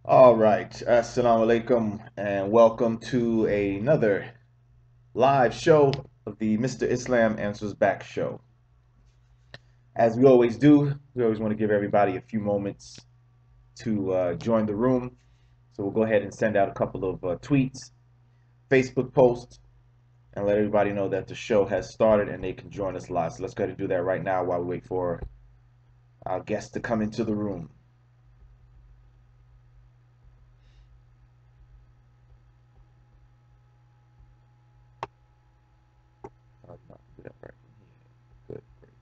All right, assalamu alaikum, and welcome to another live show of the Mr. Islam Answers Back show. As we always do, we always want to give everybody a few moments to join the room. So we'll go ahead and send out a couple of tweets, Facebook posts, and let everybody know that the show has started and they can join us live. So let's go ahead and do that right now while we wait for our guests to come into the room. Good, great.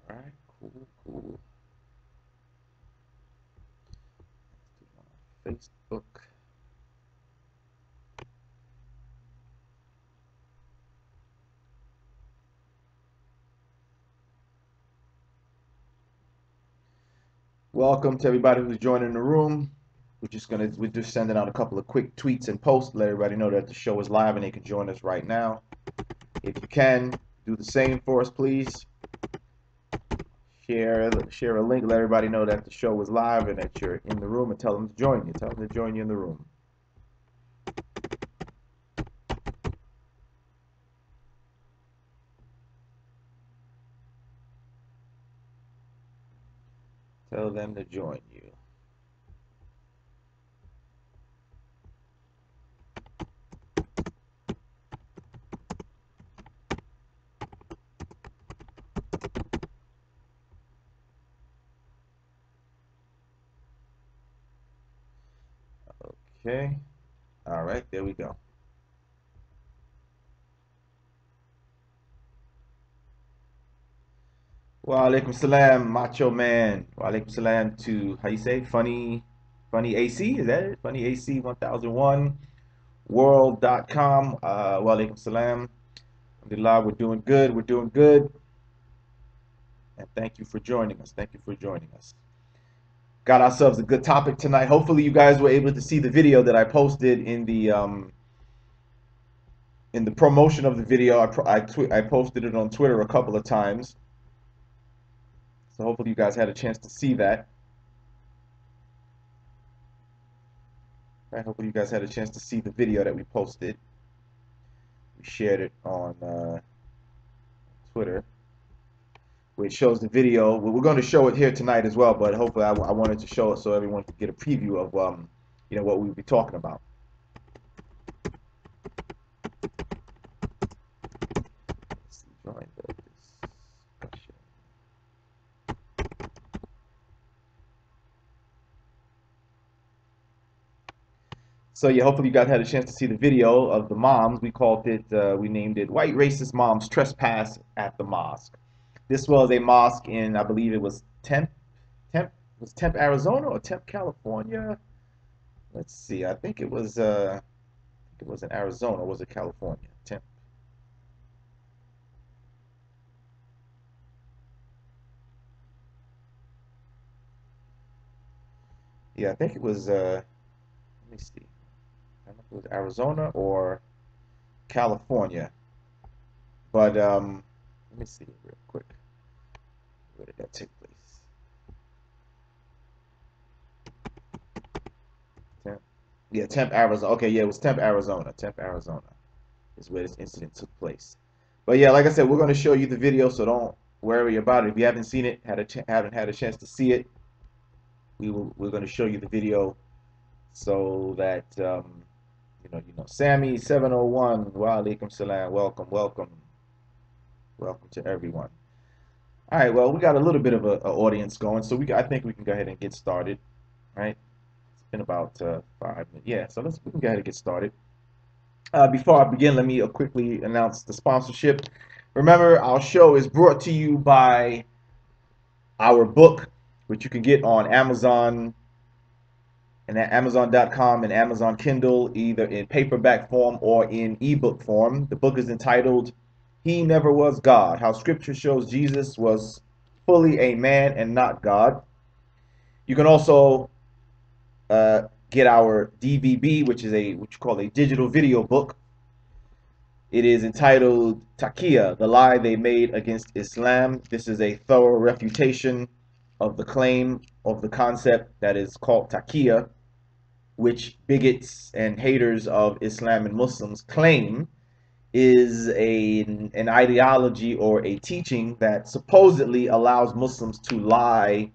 All right, cool, cool. Facebook. Welcome to everybody who's joining the room. We're just sending out a couple of quick tweets and posts to let everybody know that the show is live and they can join us right now. If you can, do the same for us, please. Share a link, let everybody know that the show is live and that you're in the room, and tell them to join you. Tell them to join you in the room. Tell them to join you. Okay. All right, there we go. Wa alaikum salam, Macho Man. Wa alaikum salam to, how you say, Funny AC? Is that it? Funny AC 1001 world.com. Wa alaikum salam. Alhamdulillah, we're doing good. We're doing good. And thank you for joining us. Thank you for joining us. Got ourselves a good topic tonight. Hopefully you guys were able to see the video that I posted in the promotion of the video. I posted it on Twitter a couple of times. So hopefully you guys had a chance to see that. I hope you guys had a chance to see the video that we posted. We shared it on Twitter, which shows the video. We're going to show it here tonight as well, but hopefully I wanted to show it so everyone could get a preview of what we'll be talking about. Let's join the discussion. So yeah, hopefully you guys had a chance to see the video of the moms. We named it White Racist Moms Trespass at the Mosque. This was a mosque in, I believe it was Temp, Arizona or Temp, California? Let's see, I think it was in Arizona, or was it California? Temp. Yeah, I think it was, let me see. I don't know if it was Arizona or California. But let me see real quick. Where did that take place? Temp. Yeah, Temp, Arizona. Okay, yeah, it was Temp, Arizona. Temp, Arizona is where this incident took place. But yeah, like I said, we're going to show you the video, so don't worry about it. If you haven't seen it, haven't had a chance to see it, we're going to show you the video so that Sammy 701, wa alaikum salam, welcome to everyone. All right, well, we got a little bit of a audience going, so I think we can go ahead and get started, right? It's been about 5 minutes. Yeah, so we can go ahead and get started. Before I begin, let me quickly announce the sponsorship. Remember, our show is brought to you by our book, which you can get on Amazon and at Amazon.com and Amazon Kindle, either in paperback form or in ebook form. The book is entitled He Never Was God, How Scripture Shows Jesus Was Fully a Man and Not God. You can also get our DVB, which is what you call a digital video book. It is entitled Taqiyya, The Lie They Made Against Islam. This is a thorough refutation of the claim of the concept that is called Taqiyya, which bigots and haters of Islam and Muslims claim is an ideology or a teaching that supposedly allows Muslims to lie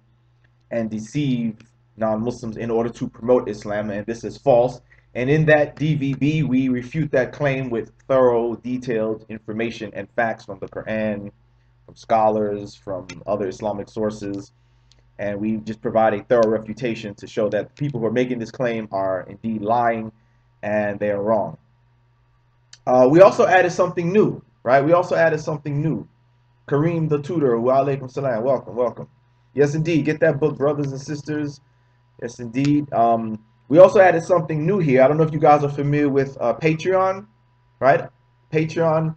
and deceive non-Muslims in order to promote Islam, and this is false. And in that DVB, we refute that claim with thorough, detailed information and facts from the Quran, from scholars, from other Islamic sources, and we just provide a thorough refutation to show that people who are making this claim are indeed lying and they are wrong. We also added something new, right? We also added something new. Kareem the Tutor, wa alaikum salam, welcome, welcome. Yes, indeed, get that book, brothers and sisters. Yes, indeed. We also added something new here. I don't know if you guys are familiar with Patreon, right? Patreon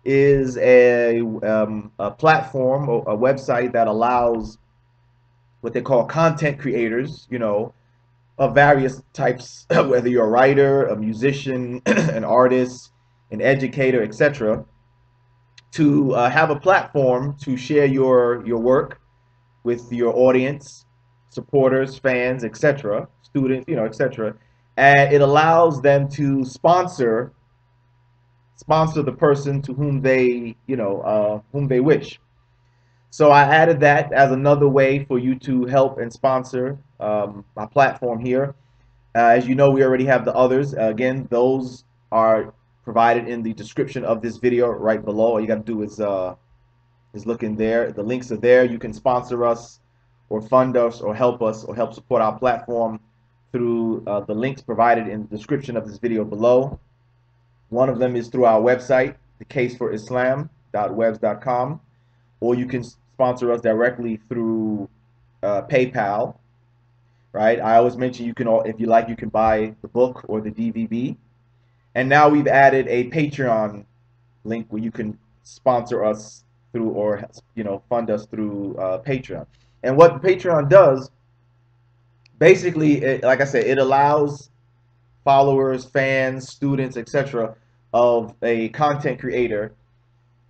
is a platform or a website that allows what they call content creators, of various types, whether you're a writer, a musician, an artist, an educator, etc., to have a platform to share your work with your audience, supporters, fans, etc., students, etc., and it allows them to sponsor the person to whom they, whom they wish. So I added that as another way for you to help and sponsor my platform here. As you know, we already have the others. Again, those are provided in the description of this video right below. All you got to do is look in there. The links are there. You can sponsor us or fund us or help support our platform through the links provided in the description of this video below. One of them is through our website, thecaseforislam.webs.com, or you can sponsor us directly through PayPal. Right? I always mention you can, if you like, you can buy the book or the DVB. And now we've added a Patreon link where you can sponsor us through, or fund us through Patreon. And what Patreon does, basically, like I said, it allows followers, fans, students, etc., of a content creator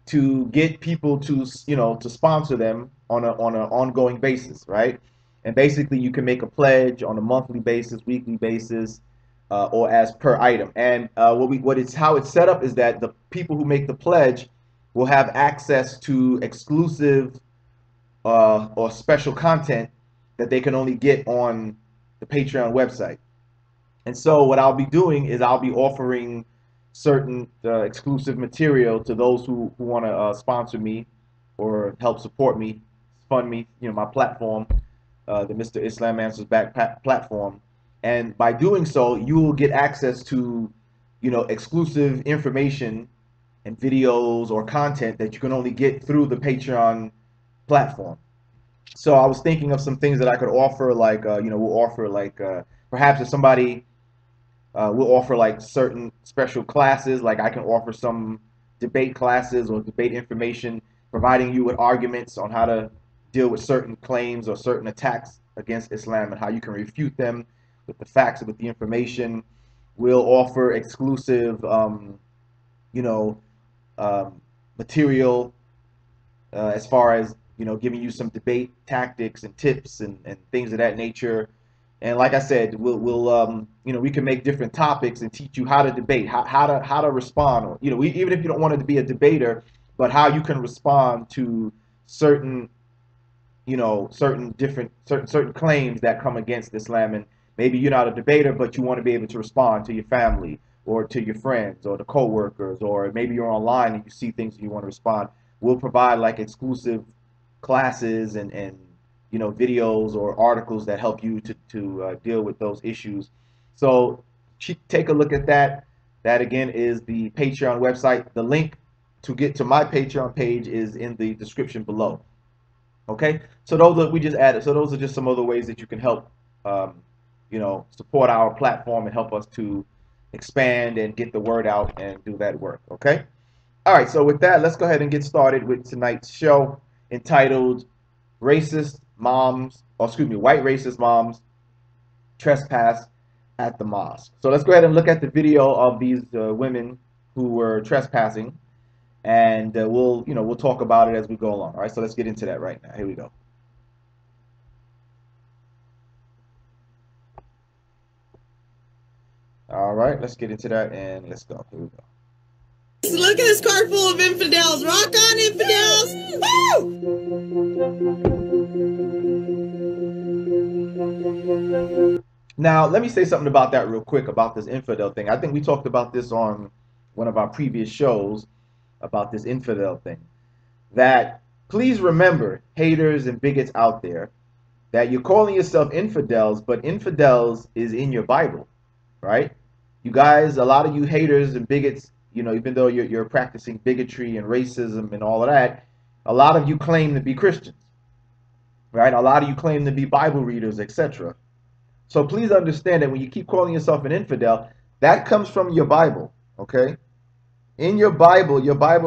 to get people to to sponsor them on an ongoing basis, right? And basically, you can make a pledge on a monthly basis, weekly basis, or as per item. And how it's set up is that the people who make the pledge will have access to exclusive or special content that they can only get on the Patreon website. And so what I'll be doing is I'll be offering certain exclusive material to those who want to sponsor me or help support me, fund me, my platform, the Mr. Islam Answers Back platform. And by doing so, you will get access to, exclusive information and videos or content that you can only get through the Patreon platform. So I was thinking of some things that I could offer, like, we'll offer like, perhaps if somebody, we'll offer like certain special classes, like I can offer some debate classes or debate information, providing you with arguments on how to deal with certain claims or certain attacks against Islam and how you can refute them with the facts and with the information. We'll offer exclusive, material as far as, giving you some debate tactics and tips and things of that nature. And like I said, we can make different topics and teach you how to debate, how to respond, or, even if you don't want to be a debater, but how you can respond to certain, certain claims that come against Islam. And maybe you're not a debater, but you want to be able to respond to your family or to your friends or the co-workers, or maybe you're online and you see things and you want to respond. We'll provide like exclusive classes and videos or articles that help you to deal with those issues. So take a look at that. That again is the Patreon website. The link to get to my Patreon page is in the description below. Okay, so those are, we just added. So those are just some other ways that you can help, support our platform and help us to expand and get the word out and do that work. Okay. All right. So with that, let's go ahead and get started with tonight's show entitled "Racist Moms," or excuse me, "White Racist Moms Trespass at the Mosque." So let's go ahead and look at the video of these women who were trespassing, and we'll talk about it as we go along. All right, so let's get into that right now. Here we go. All right, let's get into that and let's go. Here we go. Look at this car full of infidels. Rock on, infidels! Woo! Now, let me say something about that real quick about this infidel thing. I think we talked about this on one of our previous shows about this infidel thing. That please remember, haters and bigots out there, that you're calling yourself infidels, but infidels is in your Bible, right? You guys, a lot of you haters and bigots, even though you're practicing bigotry and racism and all of that, a lot of you claim to be Christians, right? A lot of you claim to be Bible readers, etc. So please understand that when you keep calling yourself an infidel, that comes from your Bible, okay? In your Bible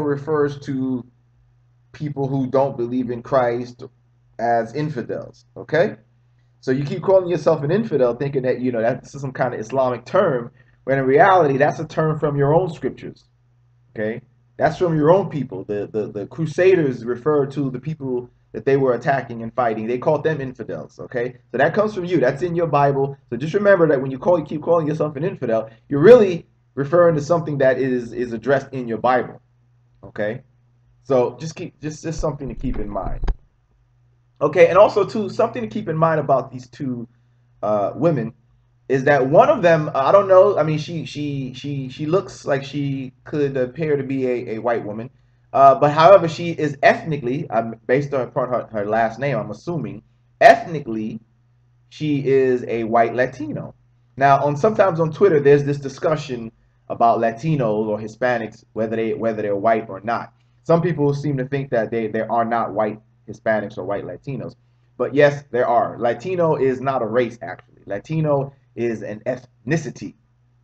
refers to people who don't believe in Christ as infidels, okay? So you keep calling yourself an infidel thinking that, that's some kind of Islamic term, when in reality, that's a term from your own scriptures, okay? That's from your own people. The Crusaders referred to the people that they were attacking and fighting. They called them infidels, okay? So that comes from you. That's in your Bible. So just remember that when you keep calling yourself an infidel, you're really referring to something that is addressed in your Bible, okay? So just something to keep in mind. Okay, and also too, something to keep in mind about these two women is that one of them, I don't know, I mean, she looks like she could appear to be a white woman, but however, she is ethnically, based on her last name, I'm assuming, ethnically, she is a white Latino. Now, sometimes on Twitter, there's this discussion about Latinos or Hispanics, whether they're white or not. Some people seem to think that there are not white Hispanics or white Latinos, but yes, there are. Latino is not a race, actually. Latino is an ethnicity,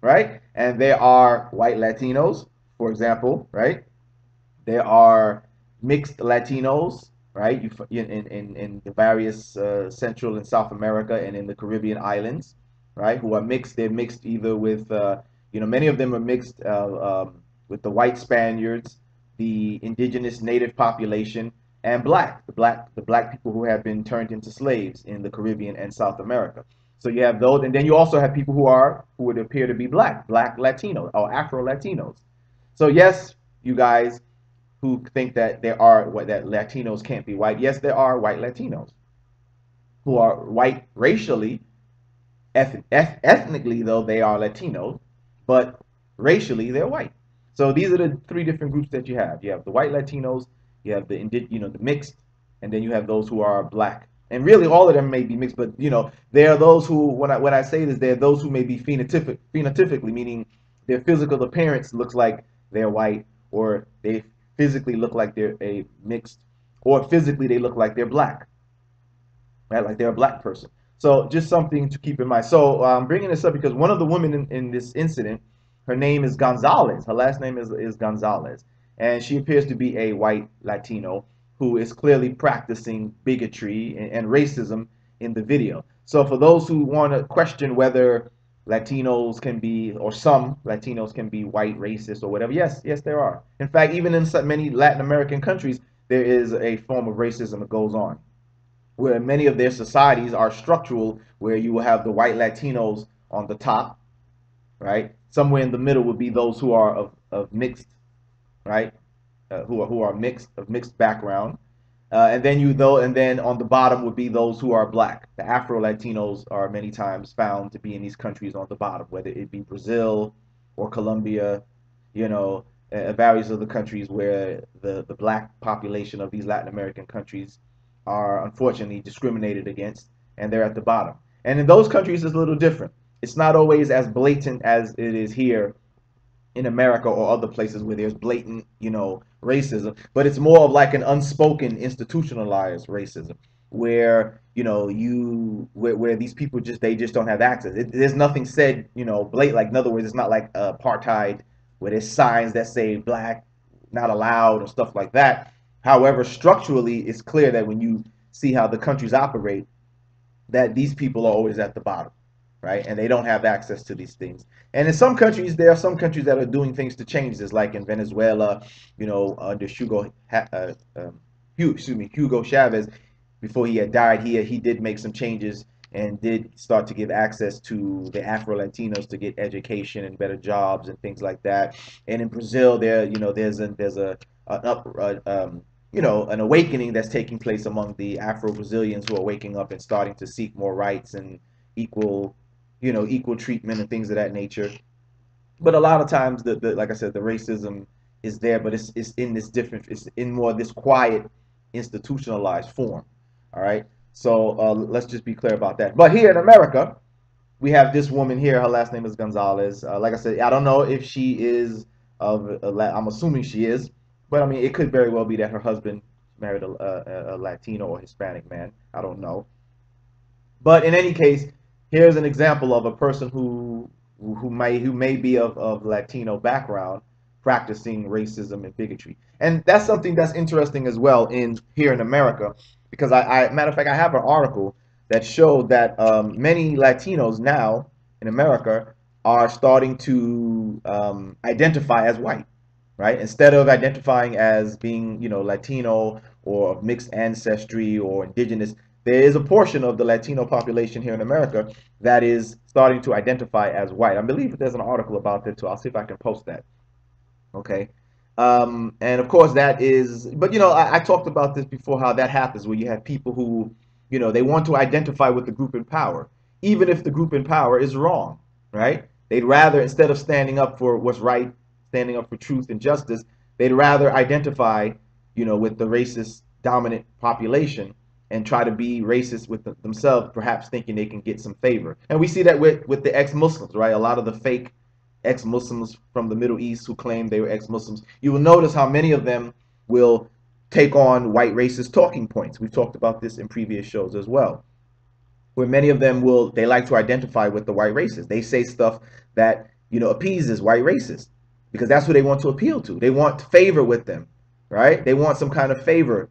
right? And there are white Latinos, for example, right? There are mixed Latinos, right? In the various Central and South America and in the Caribbean islands, right? Who are mixed. They're mixed either with, many of them are mixed with the white Spaniards, the indigenous native population, and the black people who have been turned into slaves in the Caribbean and South America. So you have those, and then you also have people who would appear to be black Latinos or Afro Latinos. So yes, you guys who think that that Latinos can't be white, yes, there are white Latinos who are white racially. Ethnically, though, they are Latinos, but racially they're white. So these are the three different groups that you have. You have the white Latinos, you have the mixed, and then you have those who are black. And really, all of them may be mixed, but there are those who, when I say this, there are those who may be phenotypically, meaning their physical appearance looks like they're white, or they physically look like they're a mixed, or physically they look like they're black, right? Like they're a black person. So just something to keep in mind. So I'm bringing this up because one of the women in this incident, her name is Gonzalez. Her last name is Gonzalez. And she appears to be a white Latino who is clearly practicing bigotry and racism in the video. So for those who want to question whether Latinos can be, or some Latinos can be white, racist, or whatever, yes, there are. In fact, even in many Latin American countries, there is a form of racism that goes on, where many of their societies are structural, where you will have the white Latinos on the top, right? Somewhere in the middle would be those who are of mixed, right? Who are mixed background, and then on the bottom would be those who are black. The Afro Latinos are many times found to be in these countries on the bottom, whether it be Brazil or Colombia, various other countries where the black population of these Latin American countries are unfortunately discriminated against, and they're at the bottom. And in those countries, it's a little different. It's not always as blatant as it is here in America or other places where there's blatant, racism, but it's more of like an unspoken, institutionalized racism, where where these people just don't have access. There's nothing said, blatant. Like, in other words, it's not like apartheid where there's signs that say black not allowed or stuff like that. However, structurally, it's clear that when you see how the countries operate, that these people are always at the bottom, right? And they don't have access to these things. And in some countries, there are some countries that are doing things to change this, like in Venezuela, under Hugo Chavez. Before he had died, he did make some changes and did start to give access to the Afro Latinos to get education and better jobs and things like that. And in Brazil, there's a an up an awakening that's taking place among the Afro-Brazilians who are waking up and starting to seek more rights and equal, equal treatment and things of that nature. But a lot of times, like I said, the racism is there, but it's in this different, it's in more this quiet, institutionalized form. All right. So let's just be clear about that. But here in America, we have this woman here. Her last name is Gonzalez. Like I said, I don't know if she is I'm assuming she is, but I mean, it could very well be that her husband married a Latino or Hispanic man. I don't know. But in any case, here's an example of a person who may be of Latino background practicing racism and bigotry. And that's something that's interesting as well in here in America, because matter of fact, I have an article that showed that many Latinos now in America are starting to identify as white, right? Instead of identifying as being, Latino or of mixed ancestry or indigenous, there is a portion of the Latino population here in America that is starting to identify as white. I believe there's an article about that too. I'll see if I can post that. Okay. And of course that is, but I talked about this before, how that happens where you have people who, they want to identify with the group in power, even if the group in power is wrong, right? They'd rather, instead of standing up for what's right, standing up for truth and justice, they'd rather identify, with the racist dominant population and try to be racist with themselves, perhaps thinking they can get some favor. And we see that with the ex-Muslims, right? A lot of the fake ex-Muslims from the Middle East who claim they were ex-Muslims, you will notice how many of them will take on white racist talking points. We've talked about this in previous shows as well, where many of them they like to identify with the white racists. They say stuff that, appeases white racists because that's who they want to appeal to. They want favor with them, right? They want some kind of favored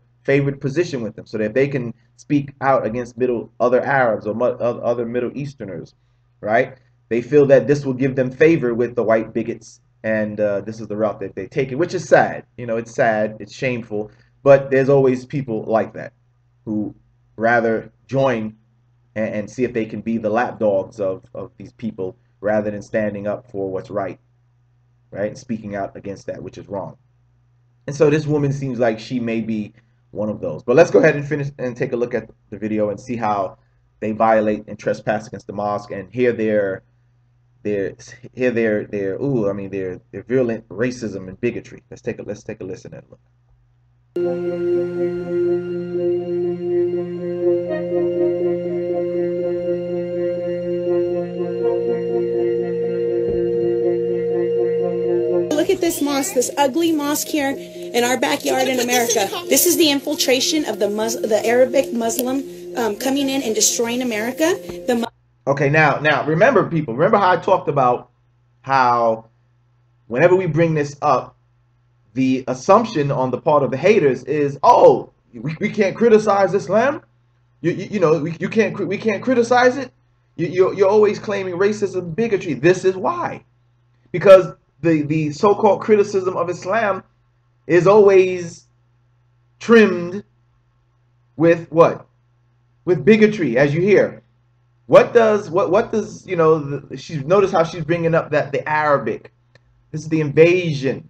position with them so that they can speak out against other Arabs or other Middle Easterners, right? They feel that this will give them favor with the white bigots, and this is the route that they take it, which is sad. It's sad, it's shameful, but there's always people like that who rather join and see if they can be the lapdogs of these people rather than standing up for what's right, and speaking out against that which is wrong. And so this woman seems like she may be one of those. But let's go ahead and finish and take a look at the video and see how they violate and trespass against the mosque, and hear their virulent racism and bigotry. Let's take a listen and look. Look at this mosque, this ugly mosque here in our backyard in America. This is the infiltration of the Arabic Muslim coming in and destroying America. Okay, now remember, people, remember how I talked about how whenever we bring this up, the assumption on the part of the haters is, oh, we can't criticize Islam. We can't criticize it. You're always claiming racism, bigotry. This is why, because the so-called criticism of Islam is always trimmed with what? With bigotry, as you hear. What does she's, notice how she's bringing up that the Arabic, this is the invasion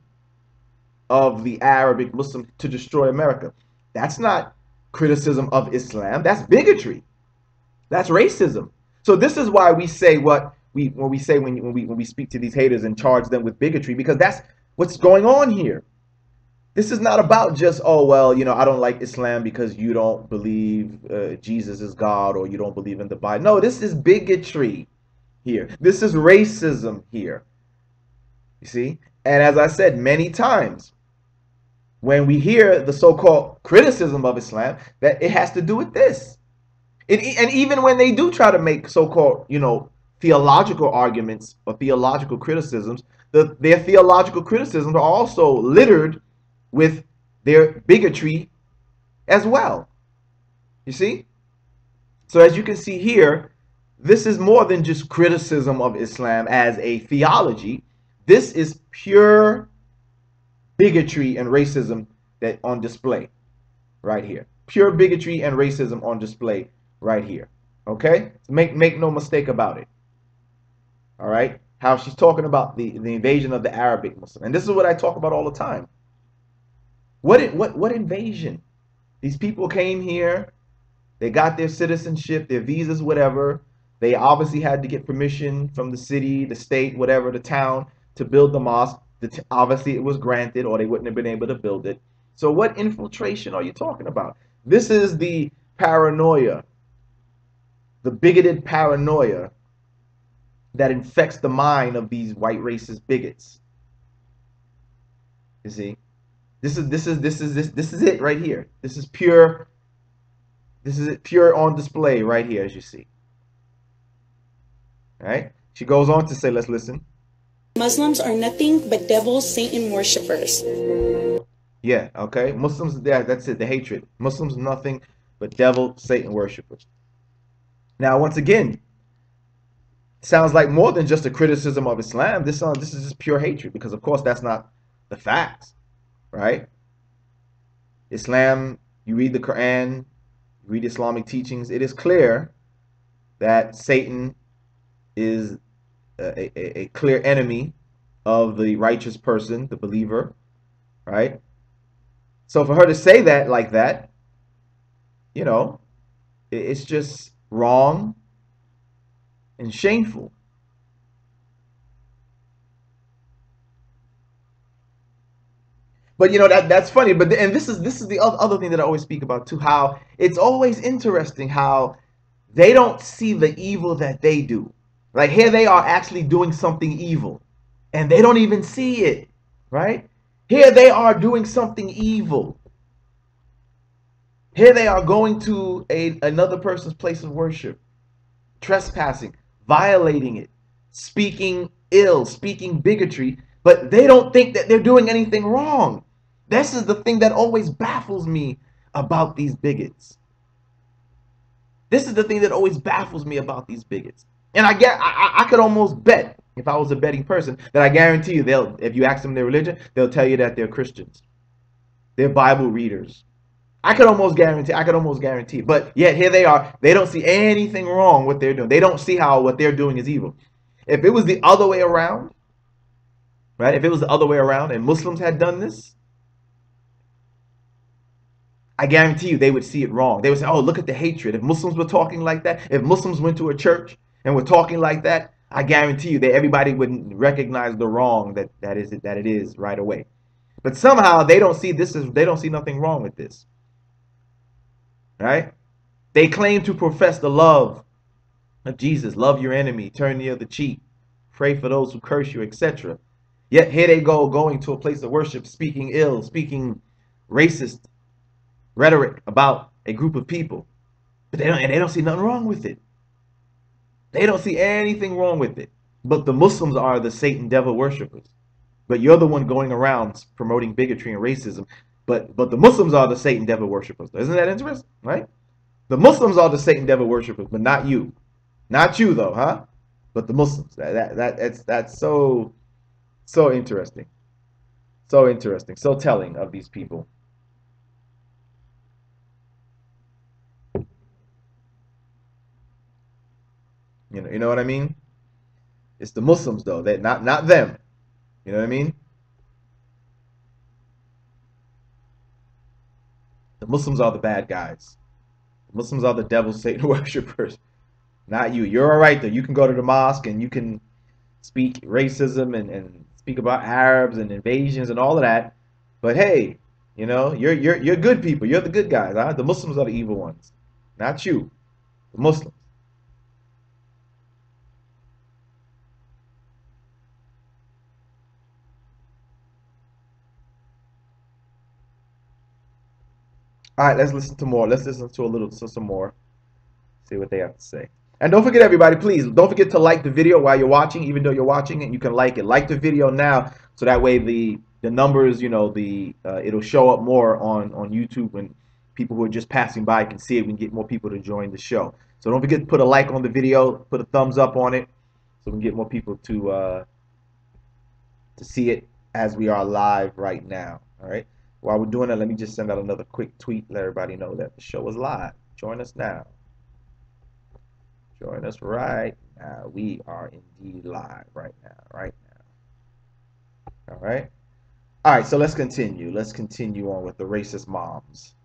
of the Arabic Muslim to destroy America. That's not criticism of Islam. That's bigotry. That's racism. So this is why we say when we speak to these haters and charge them with bigotry, because that's what's going on here. This is not about just, oh, well, I don't like Islam because you don't believe Jesus is God, or you don't believe in the Bible. No, this is bigotry here. This is racism here. You see? And as I said many times, when we hear the so-called criticism of Islam, that it has to do with this. And even when they do try to make so-called, theological arguments or theological criticisms, their theological criticisms are also littered with their bigotry as well. You see? So as you can see here, this is more than just criticism of Islam as a theology. This is pure bigotry and racism that on display right here. Pure bigotry and racism on display right here. Okay? Make no mistake about it. All right? How she's talking about the invasion of the Arabic Muslim. And this is what I talk about all the time. What invasion? These people came here, they got their citizenship, their visas, whatever. They obviously had to get permission from the city, the state, whatever, the town to build the mosque. Obviously it was granted, or they wouldn't have been able to build it. So what infiltration are you talking about? This is the paranoia, the bigoted paranoia that infects the mind of these white racist bigots. You see, this is it right here. This is pure. This is it, pure on display right here, as you see. All right. She goes on to say, let's listen. Muslims are nothing but devils, Satan worshippers. Yeah, okay. Muslims, yeah, that's it, the hatred. Muslims, nothing but devil, Satan worshippers. Now, once again, sounds like more than just a criticism of Islam. This is just pure hatred, because of course that's not the facts, right? Islam, you read the Quran, you read Islamic teachings, it is clear that Satan is a clear enemy of the righteous person, the believer, right? So for her to say that like that, it's just wrong and shameful. But that's funny. But and this is the other thing that I always speak about too. How it's always interesting how they don't see the evil that they do. Like here they are actually doing something evil, and they don't even see it. Right? Here they are doing something evil. Here they are going to another person's place of worship, trespassing, violating it, speaking ill, speaking bigotry, but they don't think that they're doing anything wrong. This is the thing that always baffles me about these bigots. This is the thing that always baffles me about these bigots. And I could almost bet, if I was a betting person, that I guarantee you if you ask them their religion, they'll tell you that they're Christians. They're Bible readers. I could almost guarantee. But yet here they are. They don't see anything wrong with what they're doing. They don't see how what they're doing is evil. If it was the other way around, right? If it was the other way around and Muslims had done this, I guarantee you they would see it wrong. They would say, oh, look at the hatred. If Muslims were talking like that, if Muslims went to a church and were talking like that, I guarantee you that everybody would recognize the wrong that it is right away. But somehow they don't see nothing wrong with this. Right? They claim to profess the love of Jesus. Love your enemy, turn the other cheek, pray for those who curse you, etc. Yet here they go, going to a place of worship, speaking ill, speaking racist rhetoric about a group of people. But they don't see nothing wrong with it. They don't see anything wrong with it. But the Muslims are the Satan devil worshippers. But you're the one going around promoting bigotry and racism. But the Muslims are the Satan devil worshippers. Isn't that interesting? Right? The Muslims are the Satan devil worshippers, but not you. Not you though, huh? But the Muslims. That's so interesting. So interesting. So telling of these people. You know what I mean? It's the Muslims though, that not them. You know what I mean? The Muslims are the bad guys. The Muslims are the devil Satan worshippers. Not you. You're all right though. You can go to the mosque and you can speak racism and speak about Arabs and invasions and all of that. But hey, you're good people. You're the good guys. Huh? The Muslims are the evil ones. Not you. The Muslims. All right, let's listen to more. Let's listen to a little, to some more. See what they have to say. And don't forget, everybody, please don't forget to like the video while you're watching. Even though you're watching it, you can like it. Like the video now, so that way the numbers, you know, it'll show up more on YouTube when people who are just passing by can see it. We can get more people to join the show. So don't forget to put a like on the video, put a thumbs up on it, so we can get more people to see it as we are live right now. All right. While we're doing that, let me just send out another quick tweet, let everybody know that the show is live. Join us now. Join us right now. We are indeed live right now. Right now. All right. All right. So let's continue. Let's continue on with the racist moms.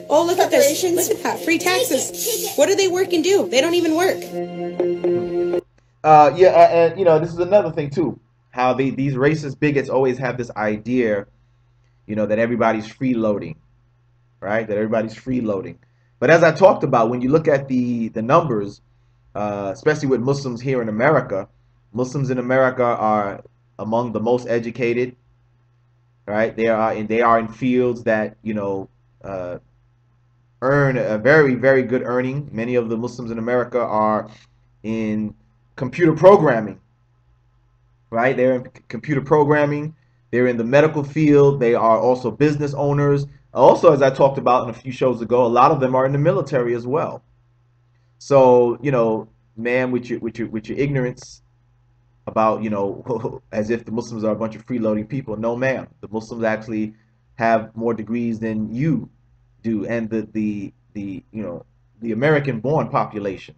Oh, look at this. Look at that. Free taxes. What do they work and do? They don't even work. And you know, this is another thing too. How these racist bigots always have this idea, you know, that everybody's freeloading, right? That everybody's freeloading. But as I talked about, when you look at the numbers, especially with Muslims here in America, Muslims in America are among the most educated, right? They are in fields that, you know, earn a very, very good earning. Many of the Muslims in America are in computer programming, right? They're in computer programming. They're in the medical field. They are also business owners. Also, as I talked about in a few shows ago, a lot of them are in the military as well. So, you know, man, with your ignorance about, you know, as if the Muslims are a bunch of freeloading people. No, ma'am. The Muslims actually have more degrees than you do, and the you know, the American-born population.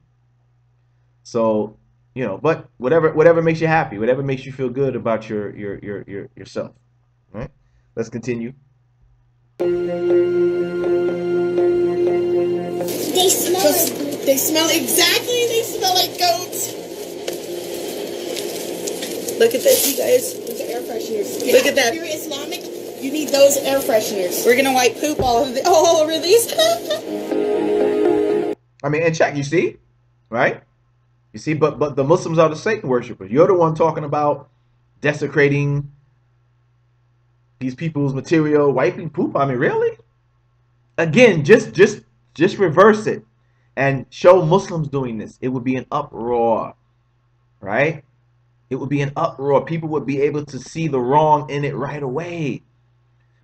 So, you know, but whatever makes you happy, whatever makes you feel good about yourself. All right? Let's continue. They smell it. They smell exactly. They smell like goats. Look at this, you guys. Those are air fresheners. Look at that. If you're Islamic, you need those air fresheners. We're gonna wipe poop all over these. I mean, and check, you see, right? You see, but the Muslims are the Satan worshipers. You're the one talking about desecrating these people's material, wiping poop. I mean, really? Again, just reverse it and show Muslims doing this. It would be an uproar, right? It would be an uproar. People would be able to see the wrong in it right away.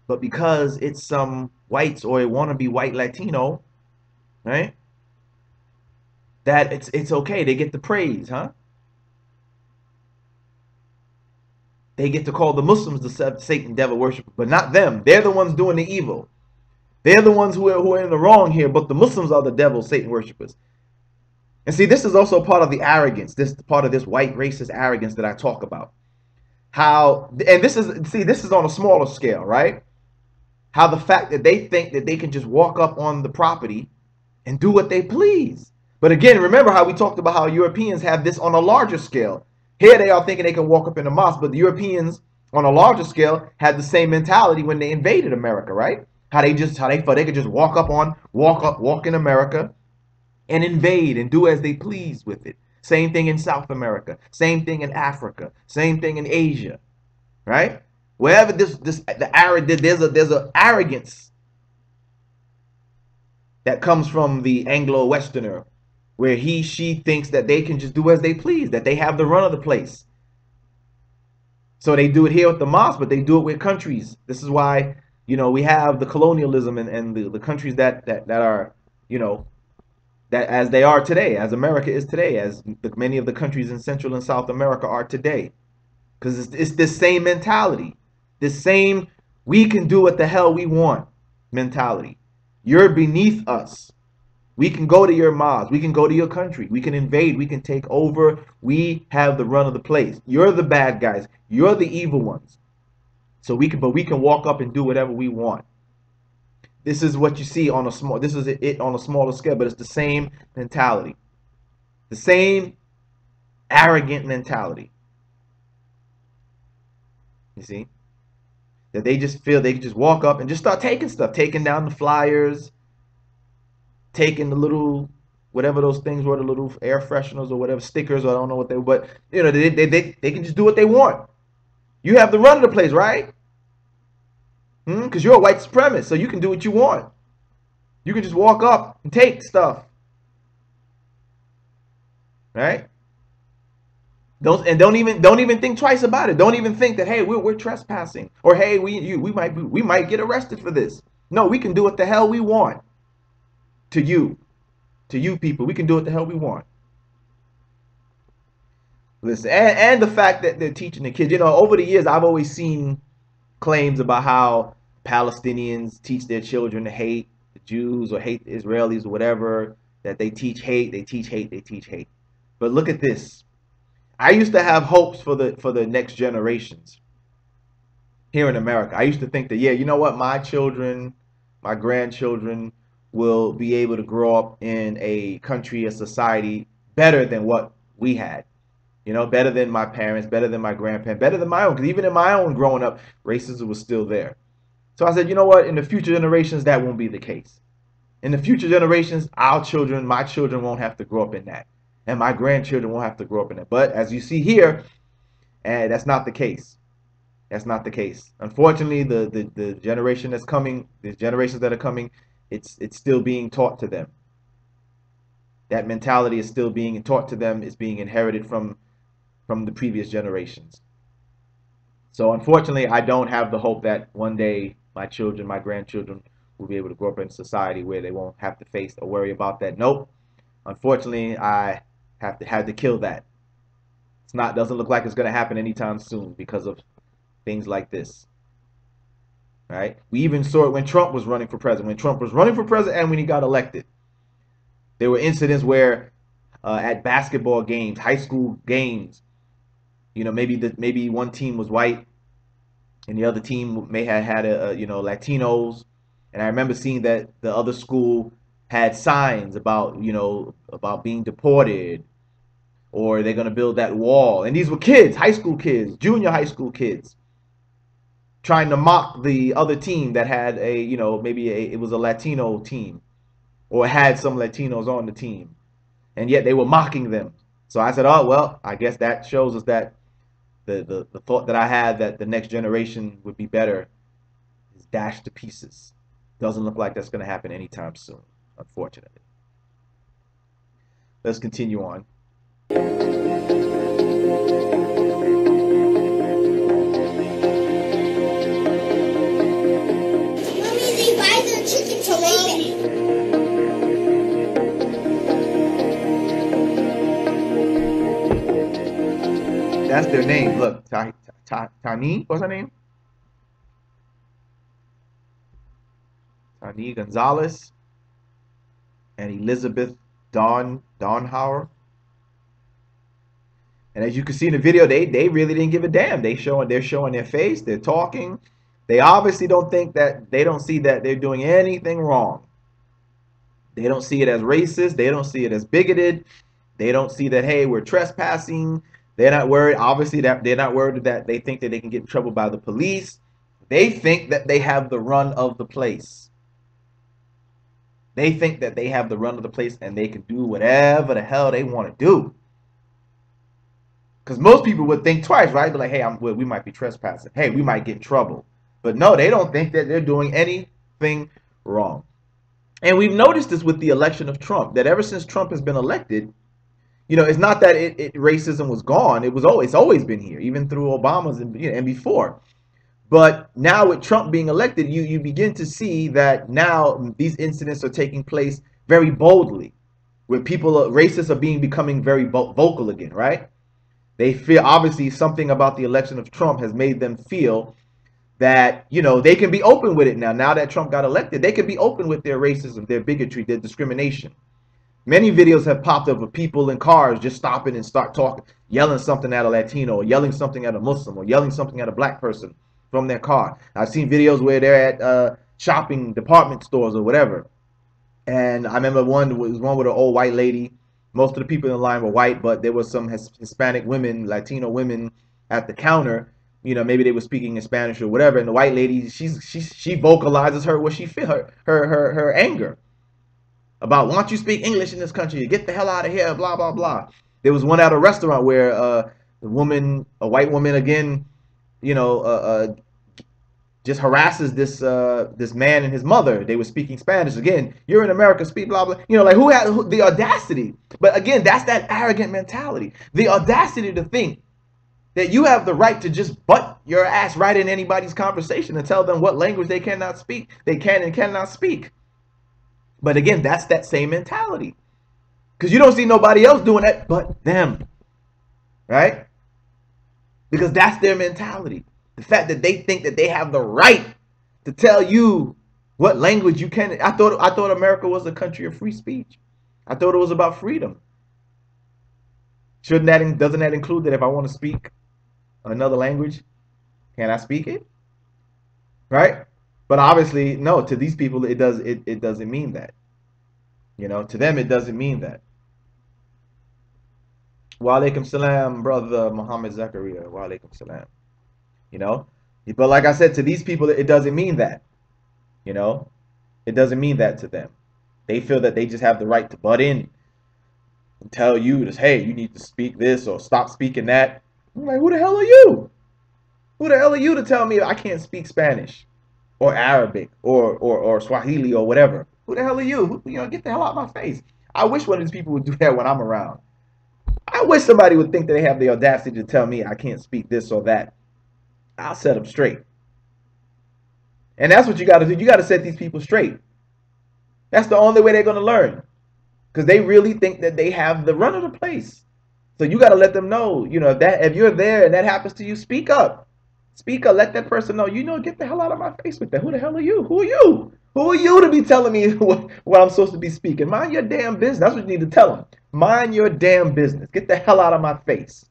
But because it's some whites or a wannabe white Latino, right? That it's okay. They get the praise, huh? They get to call the Muslims the Satan devil worshiper, but not them. They're the ones doing the evil. They're the ones who are in the wrong here, but the Muslims are the devil Satan worshipers. And see, this is also part of the arrogance, this part of this white racist arrogance that I talk about. How, and this is on a smaller scale, right? How the fact that they think that they can just walk up on the property and do what they please. But again, remember how we talked about how Europeans have this on a larger scale. Here they are thinking they can walk up in the mosque, but the Europeans on a larger scale had the same mentality when they invaded America, right? How they thought they could just walk in America and invade and do as they please with it. Same thing in South America, same thing in Africa, same thing in Asia, right? Wherever there's an arrogance that comes from the Anglo-Westerner, where she thinks that they can just do as they please, that they have the run of the place. So they do it here with the mosque, but they do it with countries. This is why, you know, we have the colonialism and the countries that are, you know, that as they are today, as America is today, as many of the countries in Central and South America are today. Because it's this same mentality, this same we can do what the hell we want mentality. You're beneath us. We can go to your mosque. We can go to your country. We can invade. We can take over. We have the run of the place. You're the bad guys. You're the evil ones. So we can walk up and do whatever we want. This is what you see on a small. This is it on a smaller scale, but it's the same mentality, the same arrogant mentality. You see that they just feel they can just walk up and just start taking stuff, taking down the flyers, taking the little whatever those things were, the little air fresheners or whatever, stickers, or I don't know what they were, but you know, they can just do what they want. You have the run of the place, right? Because you're a white supremacist, so you can do what you want. You can just walk up and take stuff, right? Don't even think twice about it. Don't even think that, hey, we're trespassing, or hey, we might get arrested for this. No, we can do what the hell we want to you people. We can do what the hell we want. Listen, and the fact that they're teaching the kids. You know, over the years, I've always seen claims about how Palestinians teach their children to hate the Jews or hate the Israelis or whatever. That they teach hate, they teach hate, they teach hate. But look at this. I used to have hopes for the next generations here in America. I used to think that, yeah, you know what, my children, my grandchildren will be able to grow up in a country, a society better than what we had. You know, better than my parents, better than my grandparents, better than my own. Because even in my own growing up, racism was still there. So I said, you know what, in the future generations, that won't be the case. In the future generations, our children, my children won't have to grow up in that. And my grandchildren won't have to grow up in it. But as you see here, that's not the case. That's not the case. Unfortunately, the generation that's coming, the generations that are coming, it's still being taught to them. That mentality is still being taught to them. It's being inherited from the previous generations. So unfortunately, I don't have the hope that one day my children, my grandchildren will be able to grow up in a society where they won't have to face or worry about that. Nope. Unfortunately, I had to kill that. Doesn't look like it's going to happen anytime soon because of things like this. Right? We even saw it when Trump was running for president. When Trump was running for president and when he got elected, there were incidents where at basketball games, high school games, you know, maybe one team was white and the other team may have had Latinos. And I remember seeing that the other school had signs about, you know, about being deported, or they're going to build that wall. And these were kids, high school kids, junior high school kids, trying to mock the other team that had a, you know, it was a Latino team or had some Latinos on the team. And yet they were mocking them. So I said, oh, well, I guess that shows us that the thought that I had that the next generation would be better is dashed to pieces. Doesn't look like that's going to happen anytime soon, unfortunately. Let's continue on. That's their name. Look, Tani, what's her name? Tani Gonzalez and Elizabeth Donhauer. And as you can see in the video, they really didn't give a damn. They're showing their face. They're talking. They obviously don't see that they're doing anything wrong. They don't see it as racist. They don't see it as bigoted. They don't see that, hey, we're trespassing. They're not worried. Obviously, that they're not worried that they think that they can get in trouble by the police. They think that they have the run of the place. They think that they have the run of the place and they can do whatever the hell they want to do. Because most people would think twice, right? Be like, hey, we might be trespassing. Hey, we might get in trouble. But no, they don't think that they're doing anything wrong. And we've noticed this with the election of Trump, that ever since Trump has been elected, you know, it's not that racism was gone. It's always been here, even through Obama's and before. But now with Trump being elected, you begin to see that now these incidents are taking place very boldly, where racists are becoming very vocal again, right? They feel obviously something about the election of Trump has made them feel that, you know, they can be open with it now. Now that Trump got elected, they can be open with their racism, their bigotry, their discrimination. Many videos have popped up of people in cars just stopping and start talking, yelling something at a Latino, or yelling something at a Muslim, or yelling something at a black person from their car. I've seen videos where they're at shopping department stores or whatever. And I remember one with an old white lady. Most of the people in the line were white, but there was some Hispanic women, Latino women at the counter. You know, maybe they were speaking in Spanish or whatever. And the white lady, she vocalizes what she feel, her anger. about, why don't you speak English in this country? Get the hell out of here, blah, blah, blah. There was one at a restaurant where the woman, a white woman again, you know, just harasses this man and his mother. They were speaking Spanish. Again, you're in America, speak blah blah. You know, like who had the audacity? But again, that's that arrogant mentality. The audacity to think that you have the right to just butt your ass right in anybody's conversation and tell them what language they cannot speak, they can and cannot speak. But again, that's that same mentality. Because you don't see nobody else doing that but them. Right? Because that's their mentality. The fact that they think that they have the right to tell you what language you can. I thought America was a country of free speech. I thought it was about freedom. Doesn't that include that if I want to speak another language, can I speak it? Right? But obviously, no, to these people it doesn't mean that. You know, to them it doesn't mean that. Wa alaikum salam, brother Muhammad Zakaria. Wa alaikum salam. You know, but like I said, to these people, it doesn't mean that. You know, it doesn't mean that to them. They feel that they just have the right to butt in and tell you this, hey, you need to speak this or stop speaking that. I'm like, who the hell are you? Who the hell are you to tell me I can't speak Spanish or Arabic or Swahili or whatever? Who the hell are you? You know, get the hell out of my face. I wish one of these people would do that when I'm around. I wish somebody would think that they have the audacity to tell me I can't speak this or that. I'll set them straight. And that's what you got to do. You got to set these people straight. That's the only way they're going to learn. Because they really think that they have the run of the place. So you got to let them know, you know, that if you're there and that happens to you, speak up. Speak up. Let that person know, you know, get the hell out of my face with that. Who the hell are you? Who are you? Who are you to be telling me what I'm supposed to be speaking? Mind your damn business. That's what you need to tell them. Mind your damn business. Get the hell out of my face.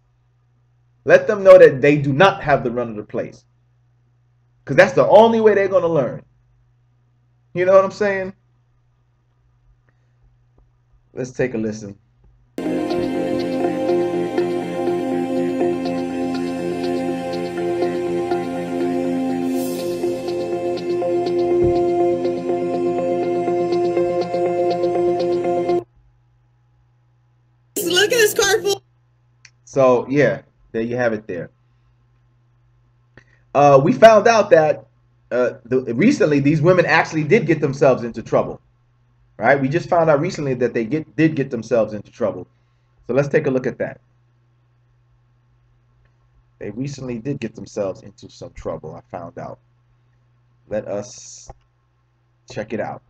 Let them know that they do not have the run of the place. Because that's the only way they're going to learn. You know what I'm saying? Let's take a listen. Look at this car full. So, yeah. There you have it there. We found out that recently these women actually did get themselves into trouble. Right? We just found out recently that they did get themselves into trouble. So let's take a look at that. They recently did get themselves into some trouble, I found out. Let us check it out.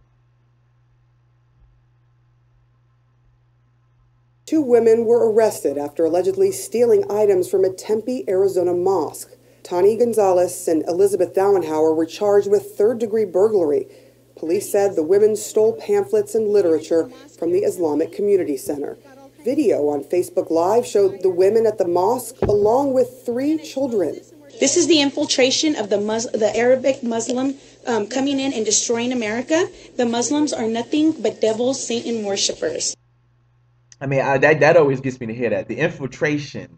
2 women were arrested after allegedly stealing items from a Tempe, Arizona mosque. Tani Gonzalez and Elizabeth Dauenhauer were charged with third-degree burglary. Police said the women stole pamphlets and literature from the Islamic Community Center. Video on Facebook Live showed the women at the mosque along with 3 children. This is the infiltration of the Arabic Muslim coming in and destroying America. The Muslims are nothing but devils, Satan worshippers. I mean, that always gets me to hear that. The infiltration.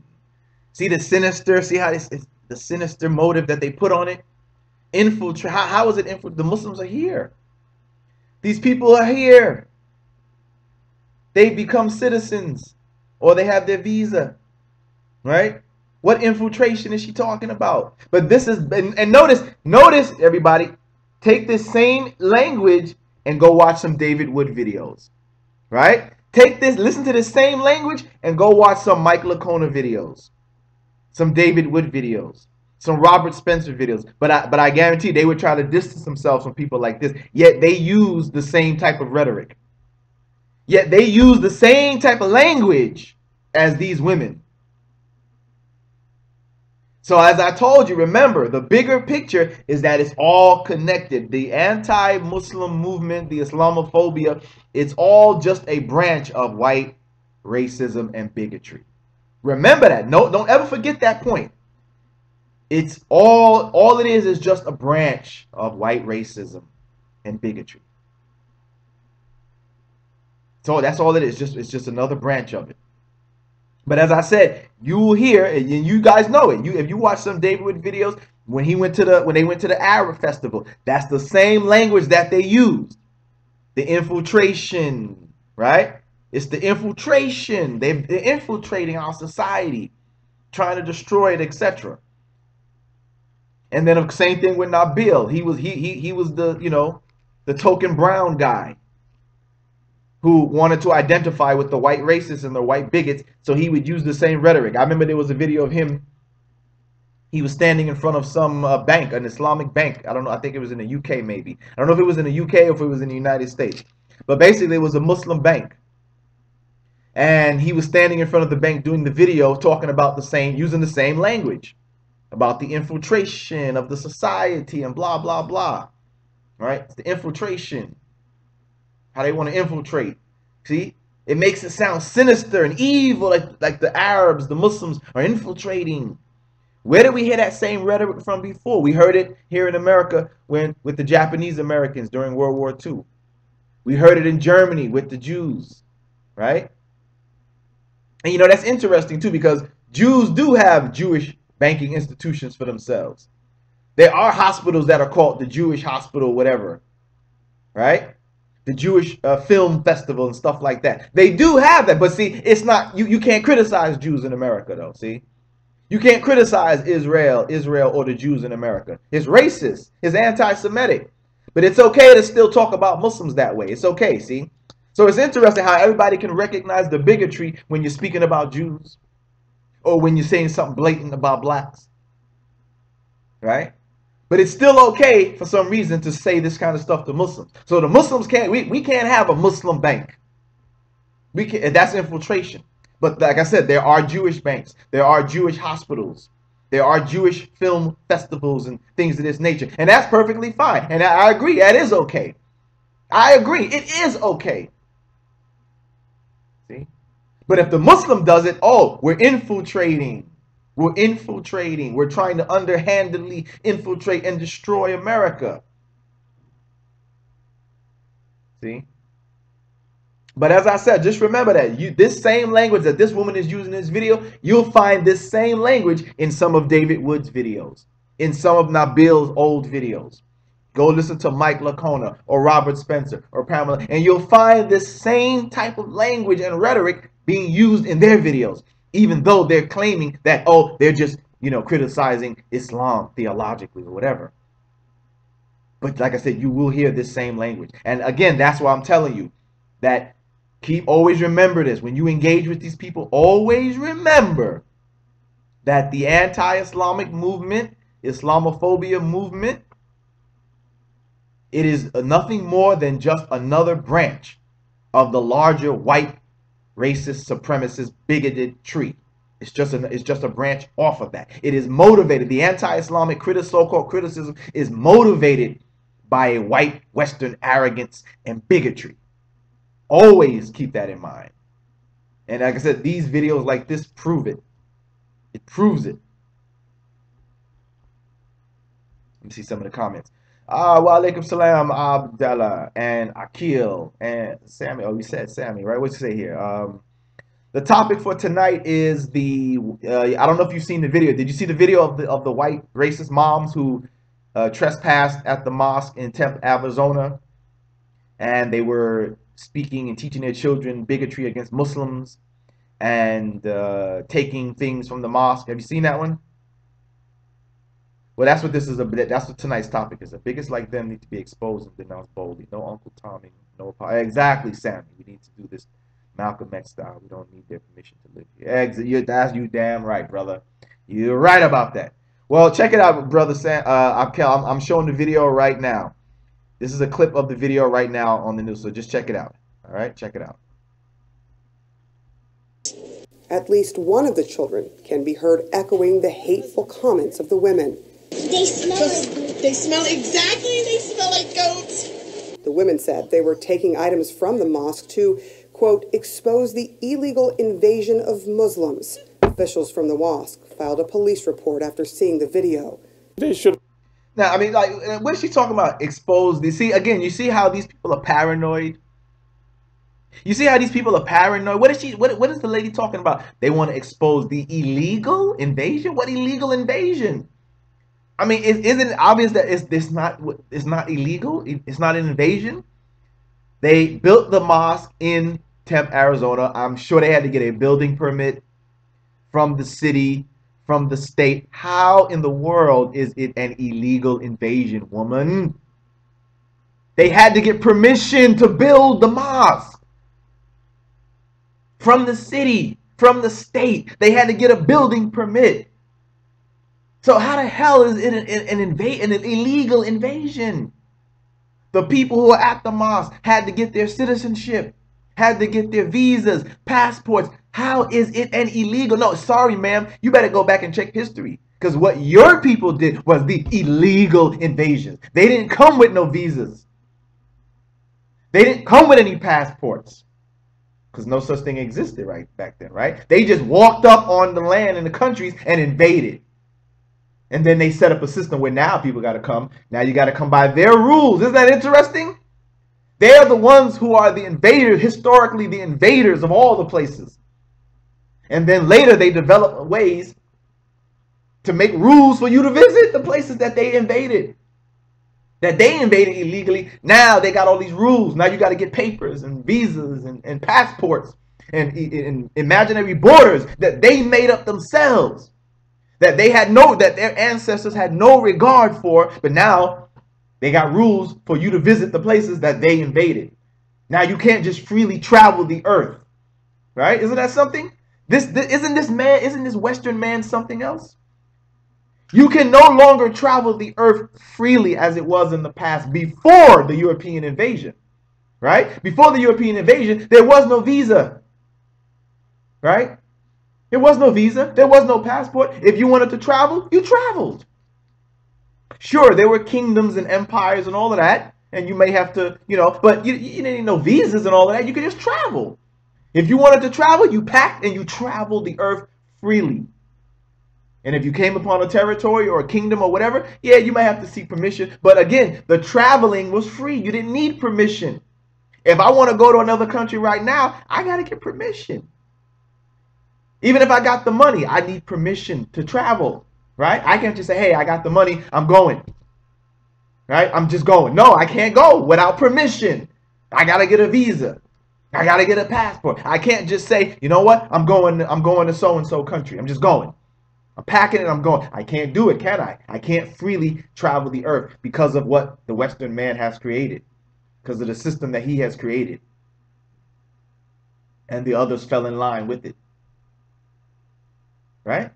See the sinister, see how it's the sinister motive that they put on it? Infiltrate. How is it infiltrate? The Muslims are here. These people are here. They become citizens or they have their visa. Right? What infiltration is she talking about? But this is, and notice everybody, take this same language and go watch some David Wood videos. Right? Take this, listen to the same language and go watch some Mike Lacona videos, some David Wood videos, some Robert Spencer videos. But I guarantee they would try to distance themselves from people like this. Yet they use the same type of rhetoric. Yet they use the same type of language as these women. So as I told you, remember, the bigger picture is that it's all connected. The anti-Muslim movement, the Islamophobia, it's all just a branch of white racism and bigotry. Remember that. No, don't ever forget that point. It's all it is just a branch of white racism and bigotry. So that's all it is. It's just another branch of it. But as I said, you will hear, and you guys know it. If you watch some David Wood videos, when they went to the Arab festival, that's the same language that they used. The infiltration, right? It's the infiltration. They're infiltrating our society, trying to destroy it, etc. And then the same thing with Nabil. He was the, you know, the token brown guy who wanted to identify with the white racists and the white bigots, so he would use the same rhetoric. I remember there was a video of him. He was standing in front of some bank, an Islamic bank. I don't know. I think it was in the UK, maybe. I don't know if it was in the UK or if it was in the United States. But basically, it was a Muslim bank. And he was standing in front of the bank doing the video, talking about the same, using the same language, about the infiltration of the society and blah, blah, blah. Right? It's the infiltration. How they want to infiltrate. See? It makes it sound sinister and evil, like the Arabs, the Muslims are infiltrating. Where did we hear that same rhetoric from before? We heard it here in America with the Japanese Americans during World War II. We heard it in Germany with the Jews, right? And you know, that's interesting too, because Jews do have Jewish banking institutions for themselves. There are hospitals that are called the Jewish hospital, whatever, right? The Jewish film festival and stuff like that. They do have that, but see, it's not, you can't criticize Jews in America though, see? You can't criticize Israel or the Jews in America. It's racist. It's anti-Semitic. But it's okay to still talk about Muslims that way. It's okay, see? So it's interesting how everybody can recognize the bigotry when you're speaking about Jews or when you're saying something blatant about blacks, right? But it's still okay for some reason to say this kind of stuff to Muslims. So the Muslims can't, we can't have a Muslim bank. We can, that's infiltration. But like I said, there are Jewish banks. There are Jewish hospitals. There are Jewish film festivals and things of this nature. And that's perfectly fine. And I agree. That is okay. I agree. It is okay. See? But if the Muslim does it, oh, we're infiltrating. We're infiltrating. We're trying to underhandedly infiltrate and destroy America. See? But as I said, just remember that this same language that this woman is using in this video, you'll find this same language in some of David Wood's videos, in some of Nabil's old videos. Go listen to Mike Lacona or Robert Spencer or Pamela, and you'll find this same type of language and rhetoric being used in their videos, even though they're claiming that, oh, they're just, you know, criticizing Islam theologically or whatever. But like I said, you will hear this same language. And again, that's why I'm telling you that always remember this. When you engage with these people, always remember that the anti-Islamic movement, Islamophobia movement, it is nothing more than just another branch of the larger white racist, supremacist, bigoted tree. It's just a branch off of that. It is motivated. The anti-Islamic so-called criticism is motivated by a white Western arrogance and bigotry. Always keep that in mind. And like I said, these videos like this prove it. It proves it. Let me see some of the comments. Wa alaikum salam, Abdallah and Akil and Sammy. Oh, you said Sammy, right? What'd you say here? The topic for tonight is the I don't know if you've seen the video. Did you see the video of the white racist moms who trespassed at the mosque in Tempe, Arizona, and they were speaking and teaching their children bigotry against Muslims and taking things from the mosque? Have you seen that one? Well, that's what this is. That's what tonight's topic is. The biggest like them need to be exposed and denounced boldly. No Uncle Tommy, no exactly, Sammy. We need to do this Malcolm X style. We don't need their permission to live here. That's you damn right, brother. You're right about that. Well, check it out, brother Sam. I'm showing the video right now. This is a clip of the video right now on the news, so just check it out. All right, check it out. At least one of the children can be heard echoing the hateful comments of the women. They smell exactly. They smell like goats. The women said they were taking items from the mosque to, quote, expose the illegal invasion of Muslims. Officials from the mosque filed a police report after seeing the video. They should. Now, I mean, like, what is she talking about? Expose? You see, again, you see how these people are paranoid? You see how these people are paranoid? What is the lady talking about? They want to expose the illegal invasion? What illegal invasion? I mean, isn't it obvious that it's not illegal? It's not an invasion? They built the mosque in Tempe, Arizona. I'm sure they had to get a building permit from the city, from the state. How in the world is it an illegal invasion, woman? They had to get permission to build the mosque from the city, from the state. They had to get a building permit. So how the hell is it an illegal invasion? The people who are at the mosque had to get their citizenship, had to get their visas, passports. How is it an illegal? No, sorry, ma'am. You better go back and check history. Because what your people did was the illegal invasion. They didn't come with no visas. They didn't come with any passports. Because no such thing existed right back then, right? They just walked up on the land in the countries and invaded. And then they set up a system where now people got to come. Now you got to come by their rules. Isn't that interesting? They are the ones who are the invaders, historically the invaders of all the places. And then later they develop ways to make rules for you to visit the places that they invaded. That they invaded illegally. Now they got all these rules. Now you got to get papers and visas and passports and imaginary borders that they made up themselves. That their ancestors had no regard for, but now they got rules for you to visit the places that they invaded. Now you can't just freely travel the earth, right? Isn't that something? Isn't this Western man something else? You can no longer travel the earth freely as it was in the past before the European invasion, right? Before the European invasion, there was no visa, right? There was no visa. There was no passport. If you wanted to travel, you traveled. Sure, there were kingdoms and empires and all of that. And you may have to, but you didn't need no visas and all of that. You could just travel. If you wanted to travel, you packed and you traveled the earth freely. And if you came upon a territory or a kingdom or whatever, yeah, you might have to seek permission. But again, the traveling was free. You didn't need permission. If I want to go to another country right now, I got to get permission. Even if I got the money, I need permission to travel, right? I can't just say, hey, I got the money, I'm going, right? I'm just going. No, I can't go without permission. I got to get a visa. I got to get a passport. I can't just say, you know what? I'm going to so-and-so country. I'm just going. I'm packing and I'm going. I can't do it, can I? I can't freely travel the earth because of what the Western man has created, because of the system that he has created. And the others fell in line with it. Right?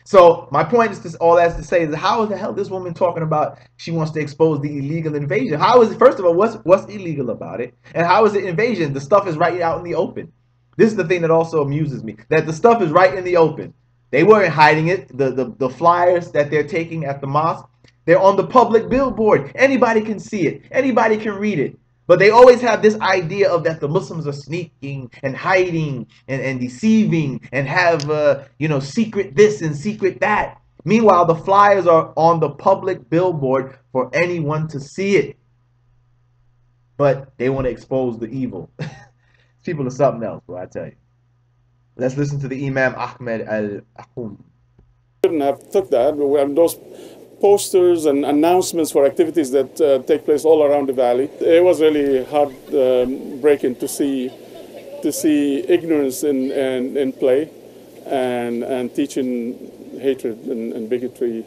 So my point is this, all that's to say is, how is the hell this woman talking about she wants to expose the illegal invasion? How is it, first of all, what's illegal about it? And how is it invasion? The stuff is right out in the open. This is the thing that also amuses me, that the stuff is right in the open. They weren't hiding it. The flyers that they're taking at the mosque, they're on the public billboard. Anybody can see it. Anybody can read it. But they always have this idea of that the Muslims are sneaking and hiding and deceiving and have, secret this and secret that. Meanwhile, the flyers are on the public billboard for anyone to see it. But they want to expose the evil. People are something else, bro, I tell you. Let's listen to the Imam Ahmed al-Ahum. Shouldn't have took that. We have those posters and announcements for activities that take place all around the valley. It was really heartbreaking to see ignorance in play and teaching hatred and bigotry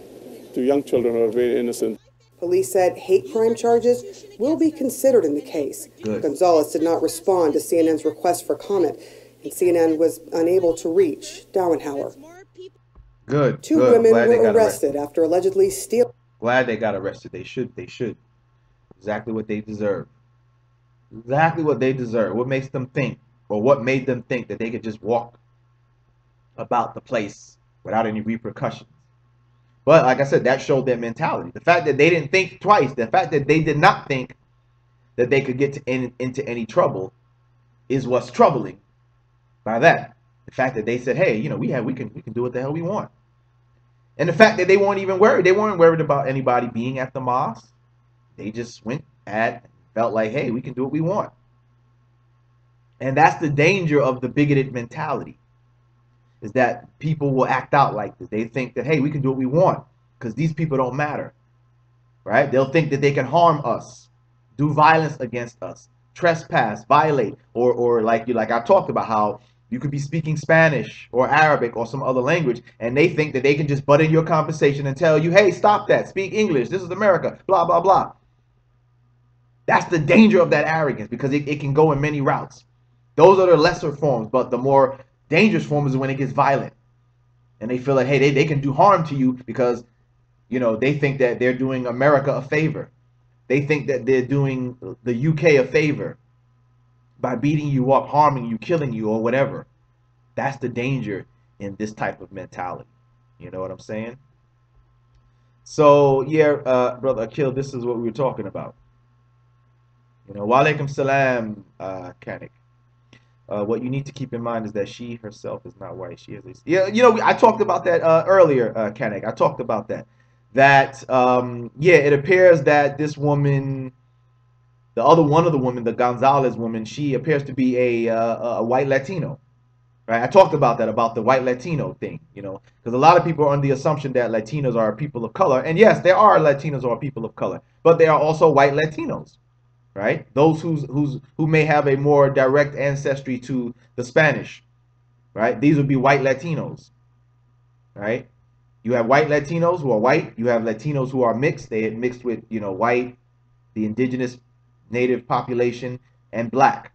to young children who are very innocent. Police said hate crime charges will be considered in the case. Good. Gonzalez did not respond to CNN's request for comment, and CNN was unable to reach Dauenhauer. Good. Two women were arrested after allegedly stealing. Glad they got arrested. They should. Exactly what they deserve. Exactly what they deserve. What makes them think, or what made them think that they could just walk about the place without any repercussions? But like I said, that showed their mentality. The fact that they didn't think twice, the fact that they did not think that they could get into any trouble is what's troubling by that. The fact that they said, hey, we can do what the hell we want. And the fact that they weren't even worried. They weren't worried about anybody being at the mosque. They just felt like, hey, we can do what we want. And that's the danger of the bigoted mentality, is that people will act out like this. They think that, hey, we can do what we want because these people don't matter, right? They'll think that they can harm us, do violence against us, trespass, violate, or like I talked about how you could be speaking Spanish or Arabic or some other language, and they think that they can just butt in your conversation and tell you, hey, stop that, speak English, this is America, blah, blah, blah. That's the danger of that arrogance, because it can go in many routes. Those are the lesser forms, but the more dangerous form is when it gets violent. And they feel like, hey, they can do harm to you because, you know, they think that they're doing America a favor. They think that they're doing the UK a favor by beating you up, harming you, killing you, or whatever. That's the danger in this type of mentality. You know what I'm saying? So, yeah, Brother Akil, this is what we were talking about. You know, wa alaikum salam, Kanik. What you need to keep in mind is that she herself is not white. She is a, yeah, you know, I talked about that earlier, Kanik. I talked about that. That, yeah, it appears that this woman, one of the women, the Gonzalez woman, she appears to be a white Latino. Right? I talked about that, about the white Latino thing, you know, because a lot of people are under the assumption that Latinos are people of color. And yes, there are Latinos who are people of color, but there are also white Latinos. Right? Those who may have a more direct ancestry to the Spanish, right? These would be white Latinos, right? You have white Latinos who are white. You have Latinos who are mixed. They had mixed with, you know, white, the indigenous native population, and black,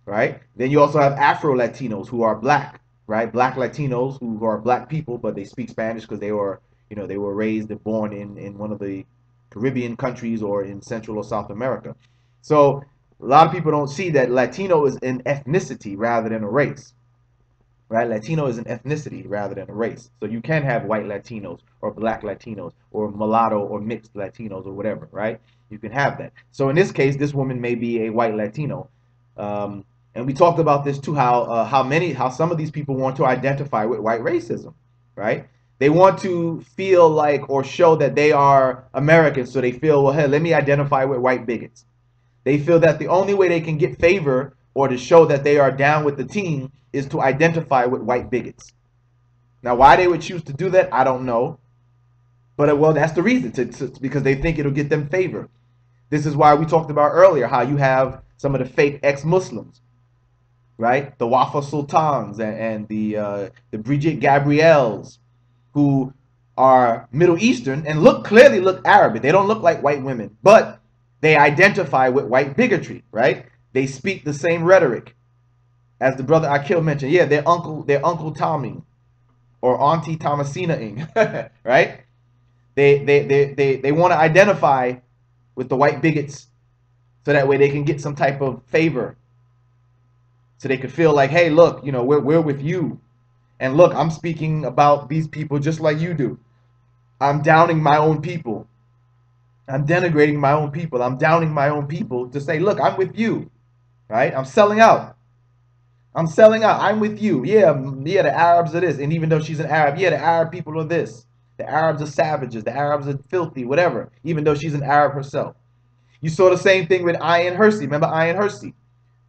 right? Then you also have Afro Latinos who are black, right? Black Latinos who are black people, but they speak Spanish because they were, you know, they were raised and born in one of the Caribbean countries or in Central or South America. So a lot of people don't see that Latino is an ethnicity rather than a race, right? Latino is an ethnicity rather than a race. So you can have white Latinos or black Latinos or mulatto or mixed Latinos or whatever, right? You can have that. So in this case, this woman may be a white Latino. And we talked about this too, how some of these people want to identify with white racism, right? They want to feel like or show that they are Americans. So they feel, well, hey, let me identify with white bigots. They feel that the only way they can get favor or to show that they are down with the team is to identify with white bigots. Now, why they would choose to do that, I don't know. But, well, that's the reason, because they think it'll get them favor. This is why we talked about earlier how you have some of the fake ex-Muslims, right? The Wafa Sultans and the Brigitte Gabrielles, who are Middle Eastern and clearly look Arabic. They don't look like white women, but they identify with white bigotry, right? They speak the same rhetoric. As the brother Akil mentioned, yeah, their Uncle Tommy or Auntie Thomasina-ing, right? They want to identify with the white bigots so that way they can get some type of favor. So they could feel like, hey, look, you know, we're with you. And look, I'm speaking about these people just like you do. I'm downing my own people. I'm denigrating my own people. I'm downing my own people to say, look, I'm with you, right? I'm selling out. I'm selling out. I'm with you. Yeah, the Arabs are this. And even though she's an Arab, yeah, the Arab people are this. The Arabs are savages. The Arabs are filthy, whatever, even though she's an Arab herself. You saw the same thing with Ayan Hersey. Remember Ayan Hersey?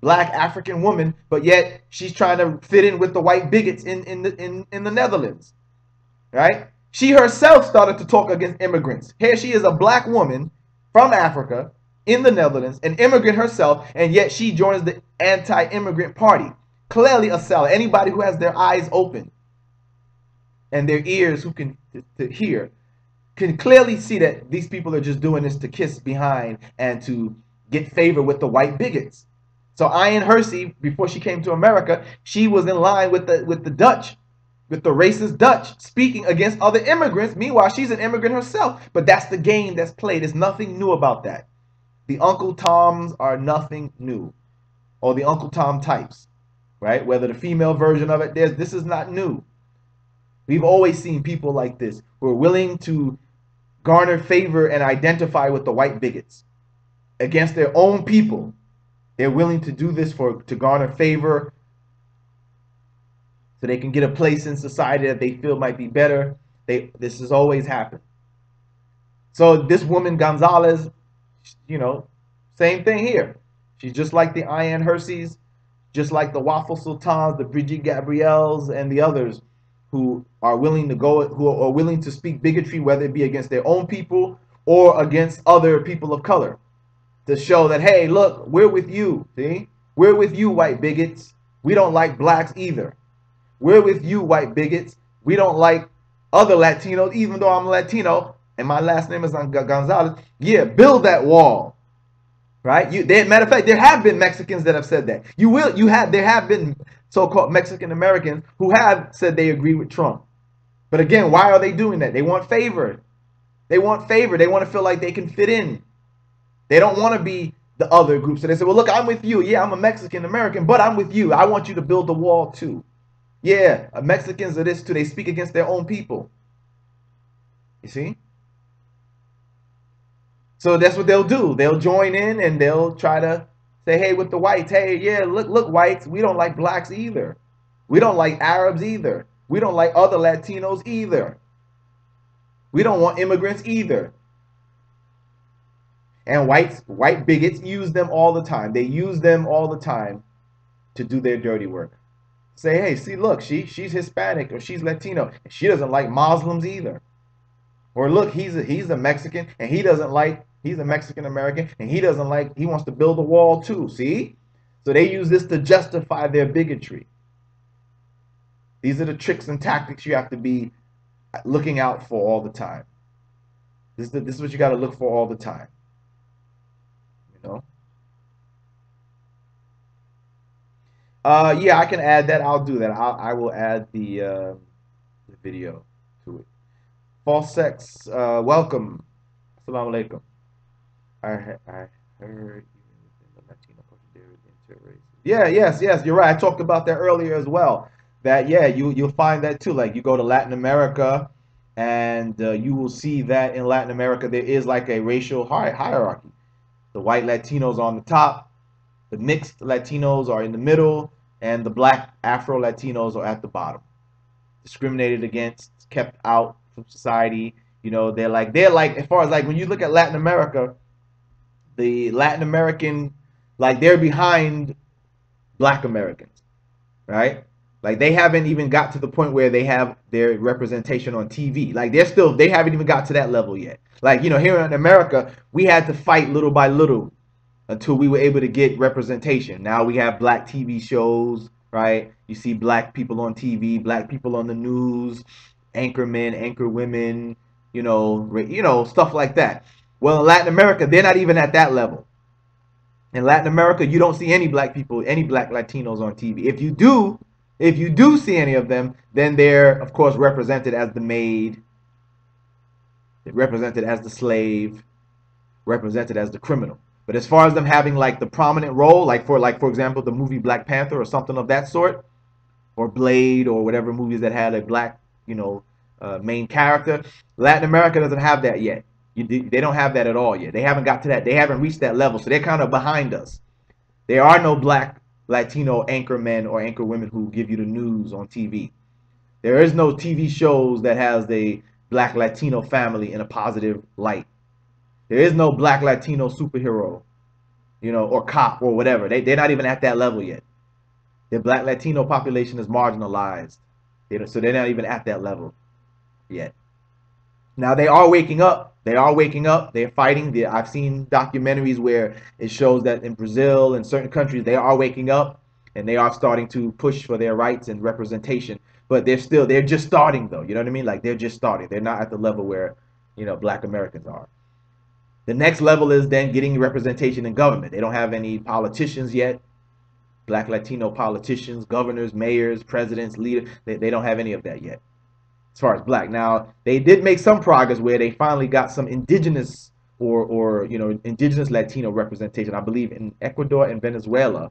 Black African woman, but yet she's trying to fit in with the white bigots in the Netherlands, right? She herself started to talk against immigrants. Here she is, a black woman from Africa in the Netherlands, an immigrant herself, and yet she joins the anti-immigrant party. Clearly a seller. Anybody who has their eyes open and their ears who can hear can clearly see that these people are just doing this to kiss behind and to get favor with the white bigots. So Ayan Hersey, before she came to America, she was in line with the Dutch, with the racist Dutch, speaking against other immigrants. Meanwhile, she's an immigrant herself. But that's the game that's played. There's nothing new about that. The Uncle Toms are nothing new. Or the Uncle Tom types, right? Whether the female version of it, this is not new. We've always seen people like this who are willing to garner favor and identify with the white bigots against their own people. They're willing to do this to garner favor so they can get a place in society that they feel might be better. This has always happened. So this woman, Gonzalez, you know, same thing here. She's just like the Ayan Herseys, just like the Waffle Sultans, the Brigitte Gabrielles, and the others who are willing to speak bigotry, whether it be against their own people or against other people of color, to show that, hey, look, we're with you. See, we're with you, white bigots. We don't like blacks either. We're with you, white bigots. We don't like other Latinos, even though I'm Latino and my last name is Gonzalez. Yeah, build that wall, right? Matter of fact, there have been Mexicans that have said that. There have been so-called Mexican Americans who have said they agree with Trump. But again, why are they doing that? They want favor. They want favor. They want to feel like they can fit in. They don't want to be the other group. So they say, well, look, I'm with you. Yeah, I'm a Mexican American, but I'm with you. I want you to build the wall too. Yeah, Mexicans are this too. They speak against their own people. You see? So that's what they'll do. They'll join in and they'll try to say, hey, with the whites, hey, yeah, look, whites, we don't like blacks either. We don't like Arabs either. We don't like other Latinos either. We don't want immigrants either. And white bigots use them all the time. They use them all the time to do their dirty work. Say, hey, see, look, she's Hispanic or she's Latino. And she doesn't like Muslims either. Or look, he's a Mexican and he's a Mexican American and he wants to build a wall too. See? So they use this to justify their bigotry. These are the tricks and tactics you have to be looking out for all the time. This is what you got to look for all the time. You know? Yeah, I can add that. I'll do that. I will add the video to it. False sex. Welcome. Assalamu alaikum. I heard the Latino culture there is interracial. Yeah, yes, you're right. I talked about that earlier as well. That yeah, you'll find that too. Like you go to Latin America, and you will see that in Latin America there is like a racial hierarchy. The white Latinos on the top, the mixed Latinos are in the middle, and the black Afro Latinos are at the bottom. Discriminated against, kept out from society. You know, they're like as far as like when you look at Latin America, the Latin American, like they're behind black Americans, right? Like they haven't even got to the point where they have their representation on TV. Like they haven't even got to that level yet. Like, you know, here in America, we had to fight little by little until we were able to get representation. Now we have black TV shows, right? You see black people on TV, black people on the news, anchormen, anchor women, you know, stuff like that. Well, in Latin America, they're not even at that level. In Latin America, you don't see any black people, any black Latinos on TV. If you do see any of them, then they're, of course, represented as the maid, represented as the slave, represented as the criminal. But as far as them having like the prominent role, like for example, the movie Black Panther or something of that sort, or Blade or whatever movies that had a black, you know, main character, Latin America doesn't have that yet. They don't have that at all yet. They haven't got to that. They haven't reached that level. So they're kind of behind us. There are no black Latino anchor men or anchor women who give you the news on TV. There is no TV shows that has the black Latino family in a positive light. There is no black Latino superhero, you know, or cop or whatever. They're not even at that level yet. The black Latino population is marginalized. So they're not even at that level yet. Now they are waking up. They are waking up. They're fighting. I've seen documentaries where it shows that in Brazil and certain countries, they are waking up and they are starting to push for their rights and representation. But they're just starting though. You know what I mean? Like they're just starting. They're not at the level where, you know, black Americans are. The next level is then getting representation in government. They don't have any politicians yet. Black Latino politicians, governors, mayors, presidents, leaders. They don't have any of that yet. As far as black. Now, they did make some progress where they finally got some indigenous or you know, indigenous Latino representation. I believe in Ecuador and Venezuela,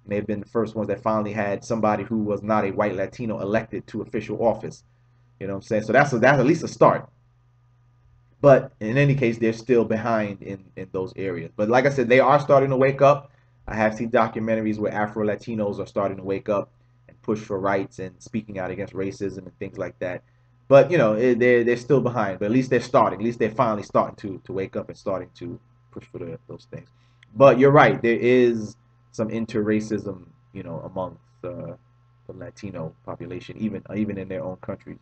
may have been the first ones that finally had somebody who was not a white Latino elected to official office. You know what I'm saying? So that's at least a start. But in any case, they're still behind in those areas. But like I said, they are starting to wake up. I have seen documentaries where Afro-Latinos are starting to wake up and push for rights and speaking out against racism and things like that. But, you know, they're still behind. But at least they're starting. At least they're finally starting to wake up and starting to push for those things. But you're right. There is some inter-racism, you know, amongst the Latino population, even in their own countries.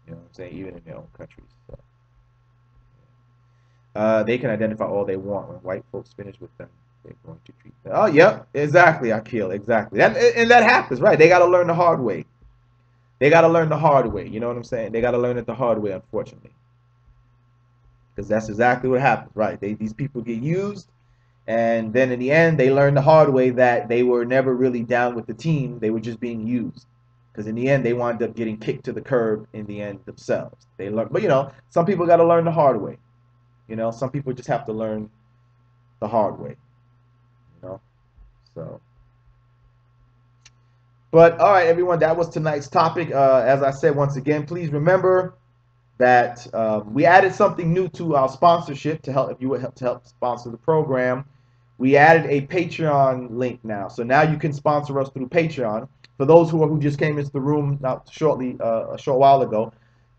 You know what I'm saying? Even in their own countries. So. They can identify all they want. When white folks finish with them, they're going to treat them. Oh, yep, exactly, Akil, exactly. And that happens, right? They got to learn the hard way. They got to learn the hard way. You know what I'm saying? They got to learn it the hard way, unfortunately. Because that's exactly what happens, right? These people get used, and then in the end, they learn the hard way that they were never really down with the team. They were just being used. Because in the end, they wound up getting kicked to the curb in the end themselves. They learn, but some people got to learn the hard way. Some people just have to learn the hard way. So. But all right, everyone, that was tonight's topic. As I said once again, please remember that we added something new to our sponsorship to help. If you would help to help sponsor the program, we added a Patreon link now. So now you can sponsor us through Patreon. For those who just came into the room not shortly a short while ago,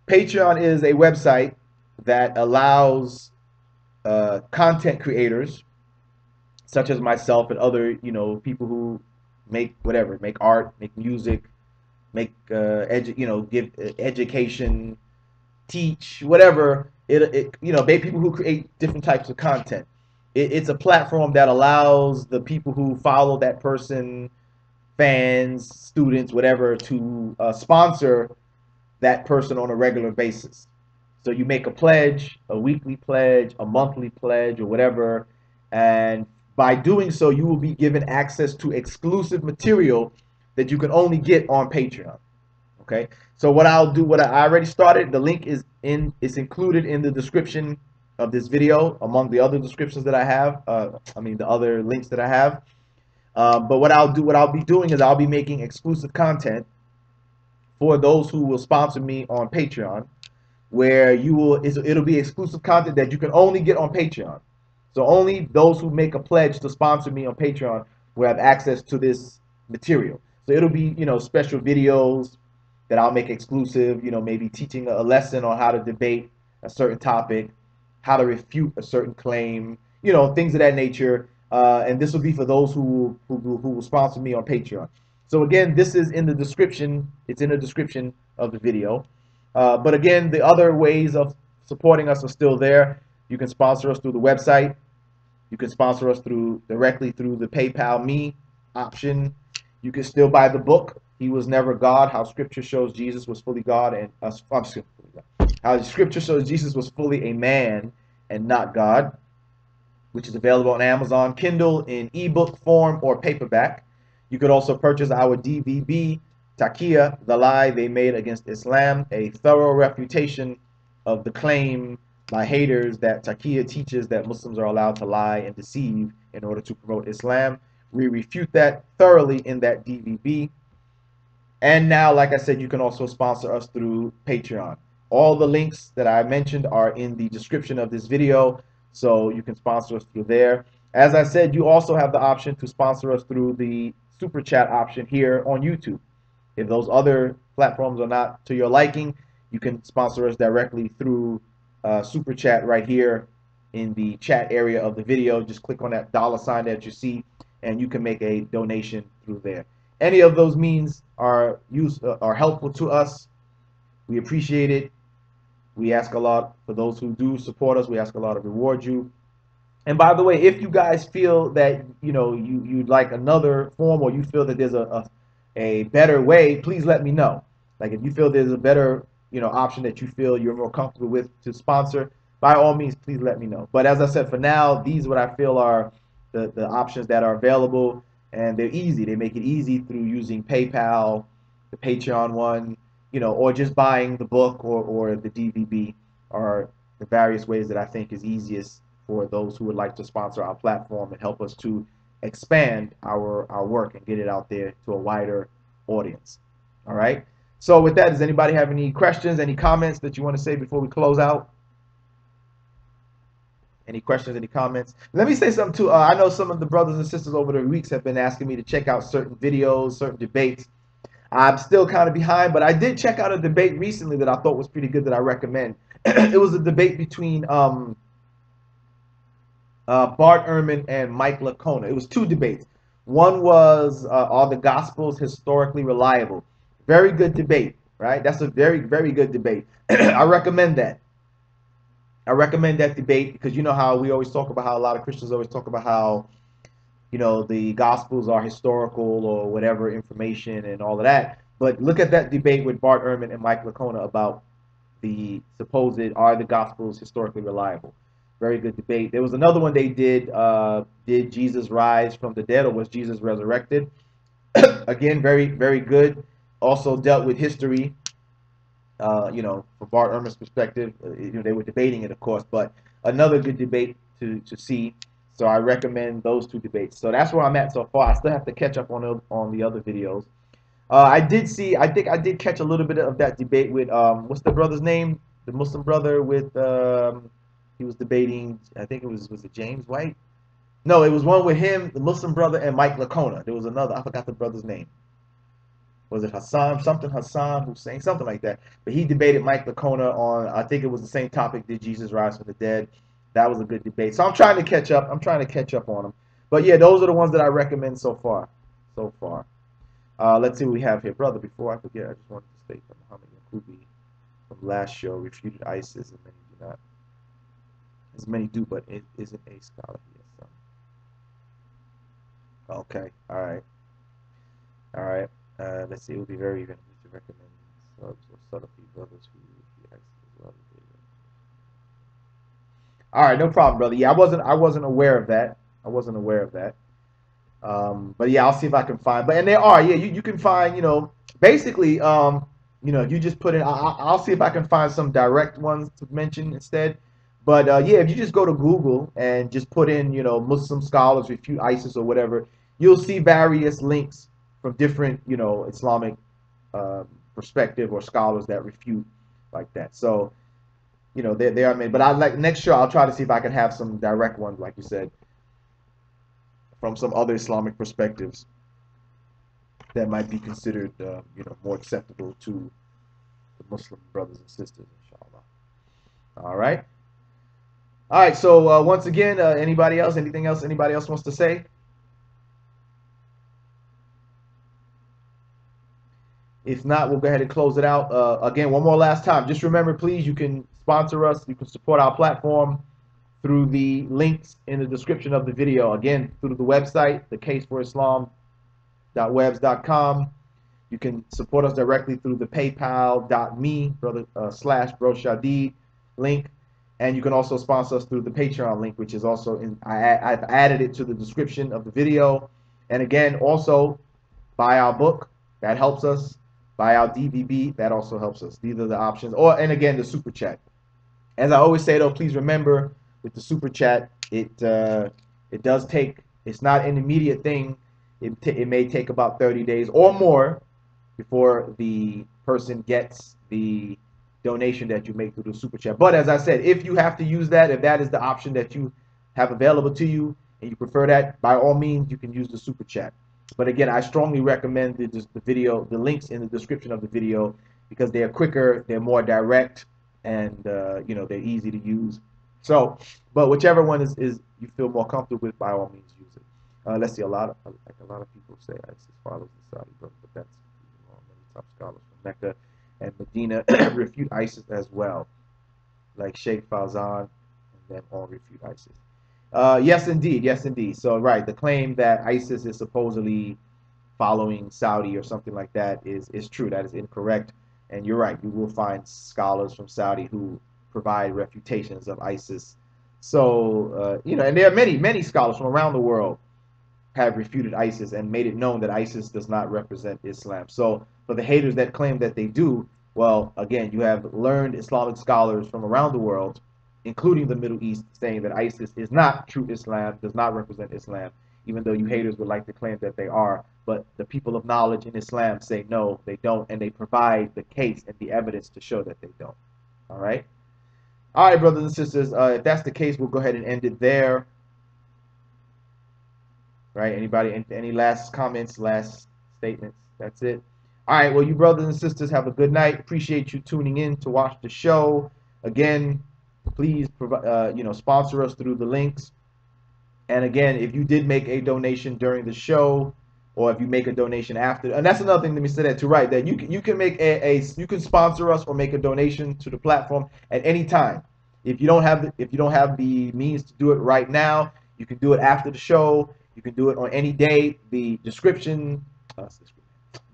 Patreon is a website that allows content creators such as myself and other people who make art, make music, make give education, teach, whatever. People who create different types of content. It's a platform that allows the people who follow that person, fans, students, whatever, to sponsor that person on a regular basis. So you make a pledge, a weekly pledge, a monthly pledge, or whatever, and by doing so, you will be given access to exclusive material that you can only get on Patreon. Okay. So what I'll do, what I already started, the link is included in the description of this video, among the other descriptions that I have. The other links that I have. But what I'll be doing is I'll be making exclusive content for those who will sponsor me on Patreon, where it'll be exclusive content that you can only get on Patreon. So only those who make a pledge to sponsor me on Patreon will have access to this material. So it'll be, special videos that I'll make exclusive, maybe teaching a lesson on how to debate a certain topic, how to refute a certain claim, things of that nature. And this will be for those who will sponsor me on Patreon. So again, this is in the description. It's in the description of the video. But again, the other ways of supporting us are still there. You can sponsor us through the website. You can sponsor us directly through the PayPal Me option. You can still buy the book, He Was Never God, How Scripture Shows Jesus Was Fully God and how Scripture shows Jesus was fully a man and not God, which is available on Amazon Kindle in ebook form or paperback. You could also purchase our DVD, Taqiyya, The Lie They Made Against Islam, a thorough refutation of the claim by haters that Taqiyya teaches that Muslims are allowed to lie and deceive in order to promote Islam. We refute that thoroughly in that DVD. And now, like I said, you can also sponsor us through Patreon. All the links that I mentioned are in the description of this video, so you can sponsor us through there. As I said, you also have the option to sponsor us through the super chat option here on YouTube. If those other platforms are not to your liking, you can sponsor us directly through super chat right here in the chat area of the video. Just click on that $ that you see, and you can make a donation through there. Any of those means are helpful to us. We appreciate it. We ask a lot for those who do support us. We ask a lot to reward you. And by the way, if you guys feel that you'd like another form, or you feel that there's a better way, please let me know. Like if you feel there's a better option that you feel you're more comfortable with to sponsor, by all means, please let me know. But as I said, for now, these what I feel are the options that are available, and they're easy. They make it easy through using PayPal, the Patreon one, or just buying the book or the DVD are the various ways that I think is easiest for those who would like to sponsor our platform and help us to expand our work and get it out there to a wider audience. All right. So with that, does anybody have any questions, any comments that you want to say before we close out? Any questions, any comments? Let me say something too. I know some of the brothers and sisters over the weeks have been asking me to check out certain videos, certain debates. I'm still kind of behind, but I did check out a debate recently that I thought was pretty good that I recommend. It was a debate between Bart Ehrman and Mike Licona. It was two debates. One was, are the Gospels historically reliable? Very good debate, right? That's a very, very good debate. I recommend that. I recommend that debate because you know how we always talk about how a lot of Christians always talk about how, you know, the Gospels are historical or whatever information and all of that. But look at that debate with Bart Ehrman and Mike Licona about the supposed, are the Gospels historically reliable? Very good debate. There was another one they did Jesus rise from the dead or was Jesus resurrected? Again, very, very good. Also dealt with history, you know, from Bart Ehrman's perspective. You know, they were debating it, of course, but another good debate to see. So I recommend those two debates. So that's where I'm at so far. I still have to catch up on the other videos. I did see, I think I did catch a little bit of that debate with, what's the brother's name? The Muslim brother with, he was debating, I think was it James White? No, it was one with him, the Muslim brother, and Mike Licona. There was another, I forgot the brother's name. Was it Hassan, something Hassan Hussein, something like that. But he debated Mike Licona on, I think it was the same topic, did Jesus rise from the dead? That was a good debate. So I'm trying to catch up. I'm trying to catch up on them. But yeah, those are the ones that I recommend so far. So far. Let's see what we have here. Brother, before I forget, I just wanted to state that Muhammad Yaqubi from last show refuted ISIS, and many do not. As many do, but it isn't a scholar here. So. Okay. All right. All right. Let's see. It would be very even to recommend subs or Salafi brothers who refute ISIS as well. All right. No problem, brother. Yeah, I wasn't aware of that. I wasn't aware of that. But yeah, I'll see if I can find. But and there are, yeah, you can find, you know, basically, you know, if you just put in, I'll see if I can find some direct ones to mention instead. But yeah, if you just go to Google and just put in, you know, Muslim scholars refute ISIS or whatever, you'll see various links from different, you know, Islamic perspective or scholars that refute like that. So, you know, they are made. But I like next show, I'll try to see if I can have some direct ones, like you said, from some other Islamic perspectives that might be considered, you know, more acceptable to the Muslim brothers and sisters, inshallah. All right. All right. So once again, anybody else? Anything else? Anybody else wants to say? If not, we'll go ahead and close it out. Again, one more last time. Just remember, please, you can sponsor us. You can support our platform through the links in the description of the video. Again, through the website, thecaseforislam.webs.com. You can support us directly through the paypal.me /Bro Shadid link. And you can also sponsor us through the Patreon link, which is also I've added it to the description of the video. And again, also buy our book. That helps us. Buy our DVB. That also helps us. These are the options. And again, the super chat. As I always say, though, please remember, with the super chat, it does take, it's not an immediate thing. It may take about 30 days or more before the person gets the donation that you make through the super chat. But as I said, if you have to use that, if that is the option that you have available to you and you prefer that, by all means, you can use the super chat. But again, I strongly recommend the video, the links in the description of the video, because they are quicker, they're more direct, and you know, they're easy to use. So, but whichever one is you feel more comfortable with, by all means use it. Let's see, a lot of people say ISIS follows the Saudi brother, but that's wrong. Many top scholars from Mecca and Medina refute ISIS as well, like Sheikh Fawzan, and then all refute ISIS. Yes, indeed, yes, indeed. So, right, the claim that ISIS is supposedly following Saudi or something like that is true. That is incorrect, and you're right. You will find scholars from Saudi who provide refutations of ISIS. So, you know, and there are many scholars from around the world have refuted ISIS and made it known that ISIS does not represent Islam. So for the haters that claim that they do, well, again, you have learned Islamic scholars from around the world, including the Middle East, saying that ISIS is not true Islam, does not represent Islam, even though you haters would like to claim that they are. But the people of knowledge in Islam say no, they don't, and they provide the case and the evidence to show that they don't. All right? All right, brothers and sisters, if that's the case, we'll go ahead and end it there. Right? Anybody, any last comments, last statements? That's it. All right, well, you brothers and sisters, have a good night. Appreciate you tuning in to watch the show. Again, please provide, you know, sponsor us through the links. And again, if you did make a donation during the show, or if you make a donation after, and that's another thing, let me say that too, right, that you can make you can sponsor us or make a donation to the platform at any time. If you don't have the means to do it right now, you can do it after the show. You can do it on any day. The description,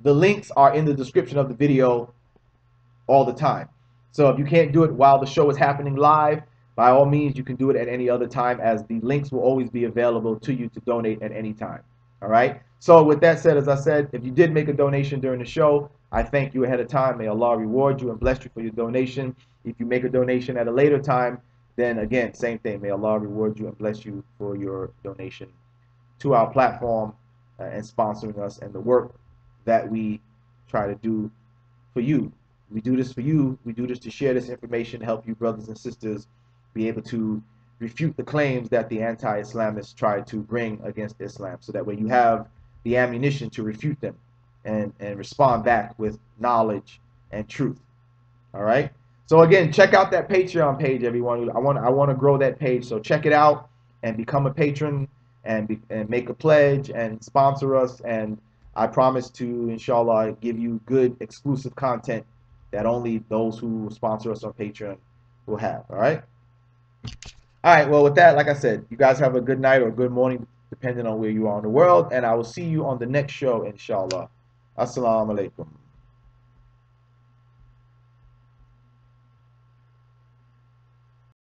the links are in the description of the video all the time. So if you can't do it while the show is happening live, by all means, you can do it at any other time, as the links will always be available to you to donate at any time. All right. So with that said, as I said, if you did make a donation during the show, I thank you ahead of time. May Allah reward you and bless you for your donation. If you make a donation at a later time, then again, same thing. May Allah reward you and bless you for your donation to our platform and sponsoring us and the work that we try to do for you. We do this for you. We do this to share this information, help you brothers and sisters be able to refute the claims that the anti-Islamists try to bring against Islam, so that way you have the ammunition to refute them and respond back with knowledge and truth. All right. So again, check out that Patreon page, everyone. I want to grow that page, so check it out and become a patron and make a pledge and sponsor us. And I promise to, inshallah, give you good exclusive content that only those who sponsor us on Patreon will have. All right. All right. Well, with that, like I said, you guys have a good night or a good morning, depending on where you are in the world. And I will see you on the next show, inshallah. Assalamu alaikum.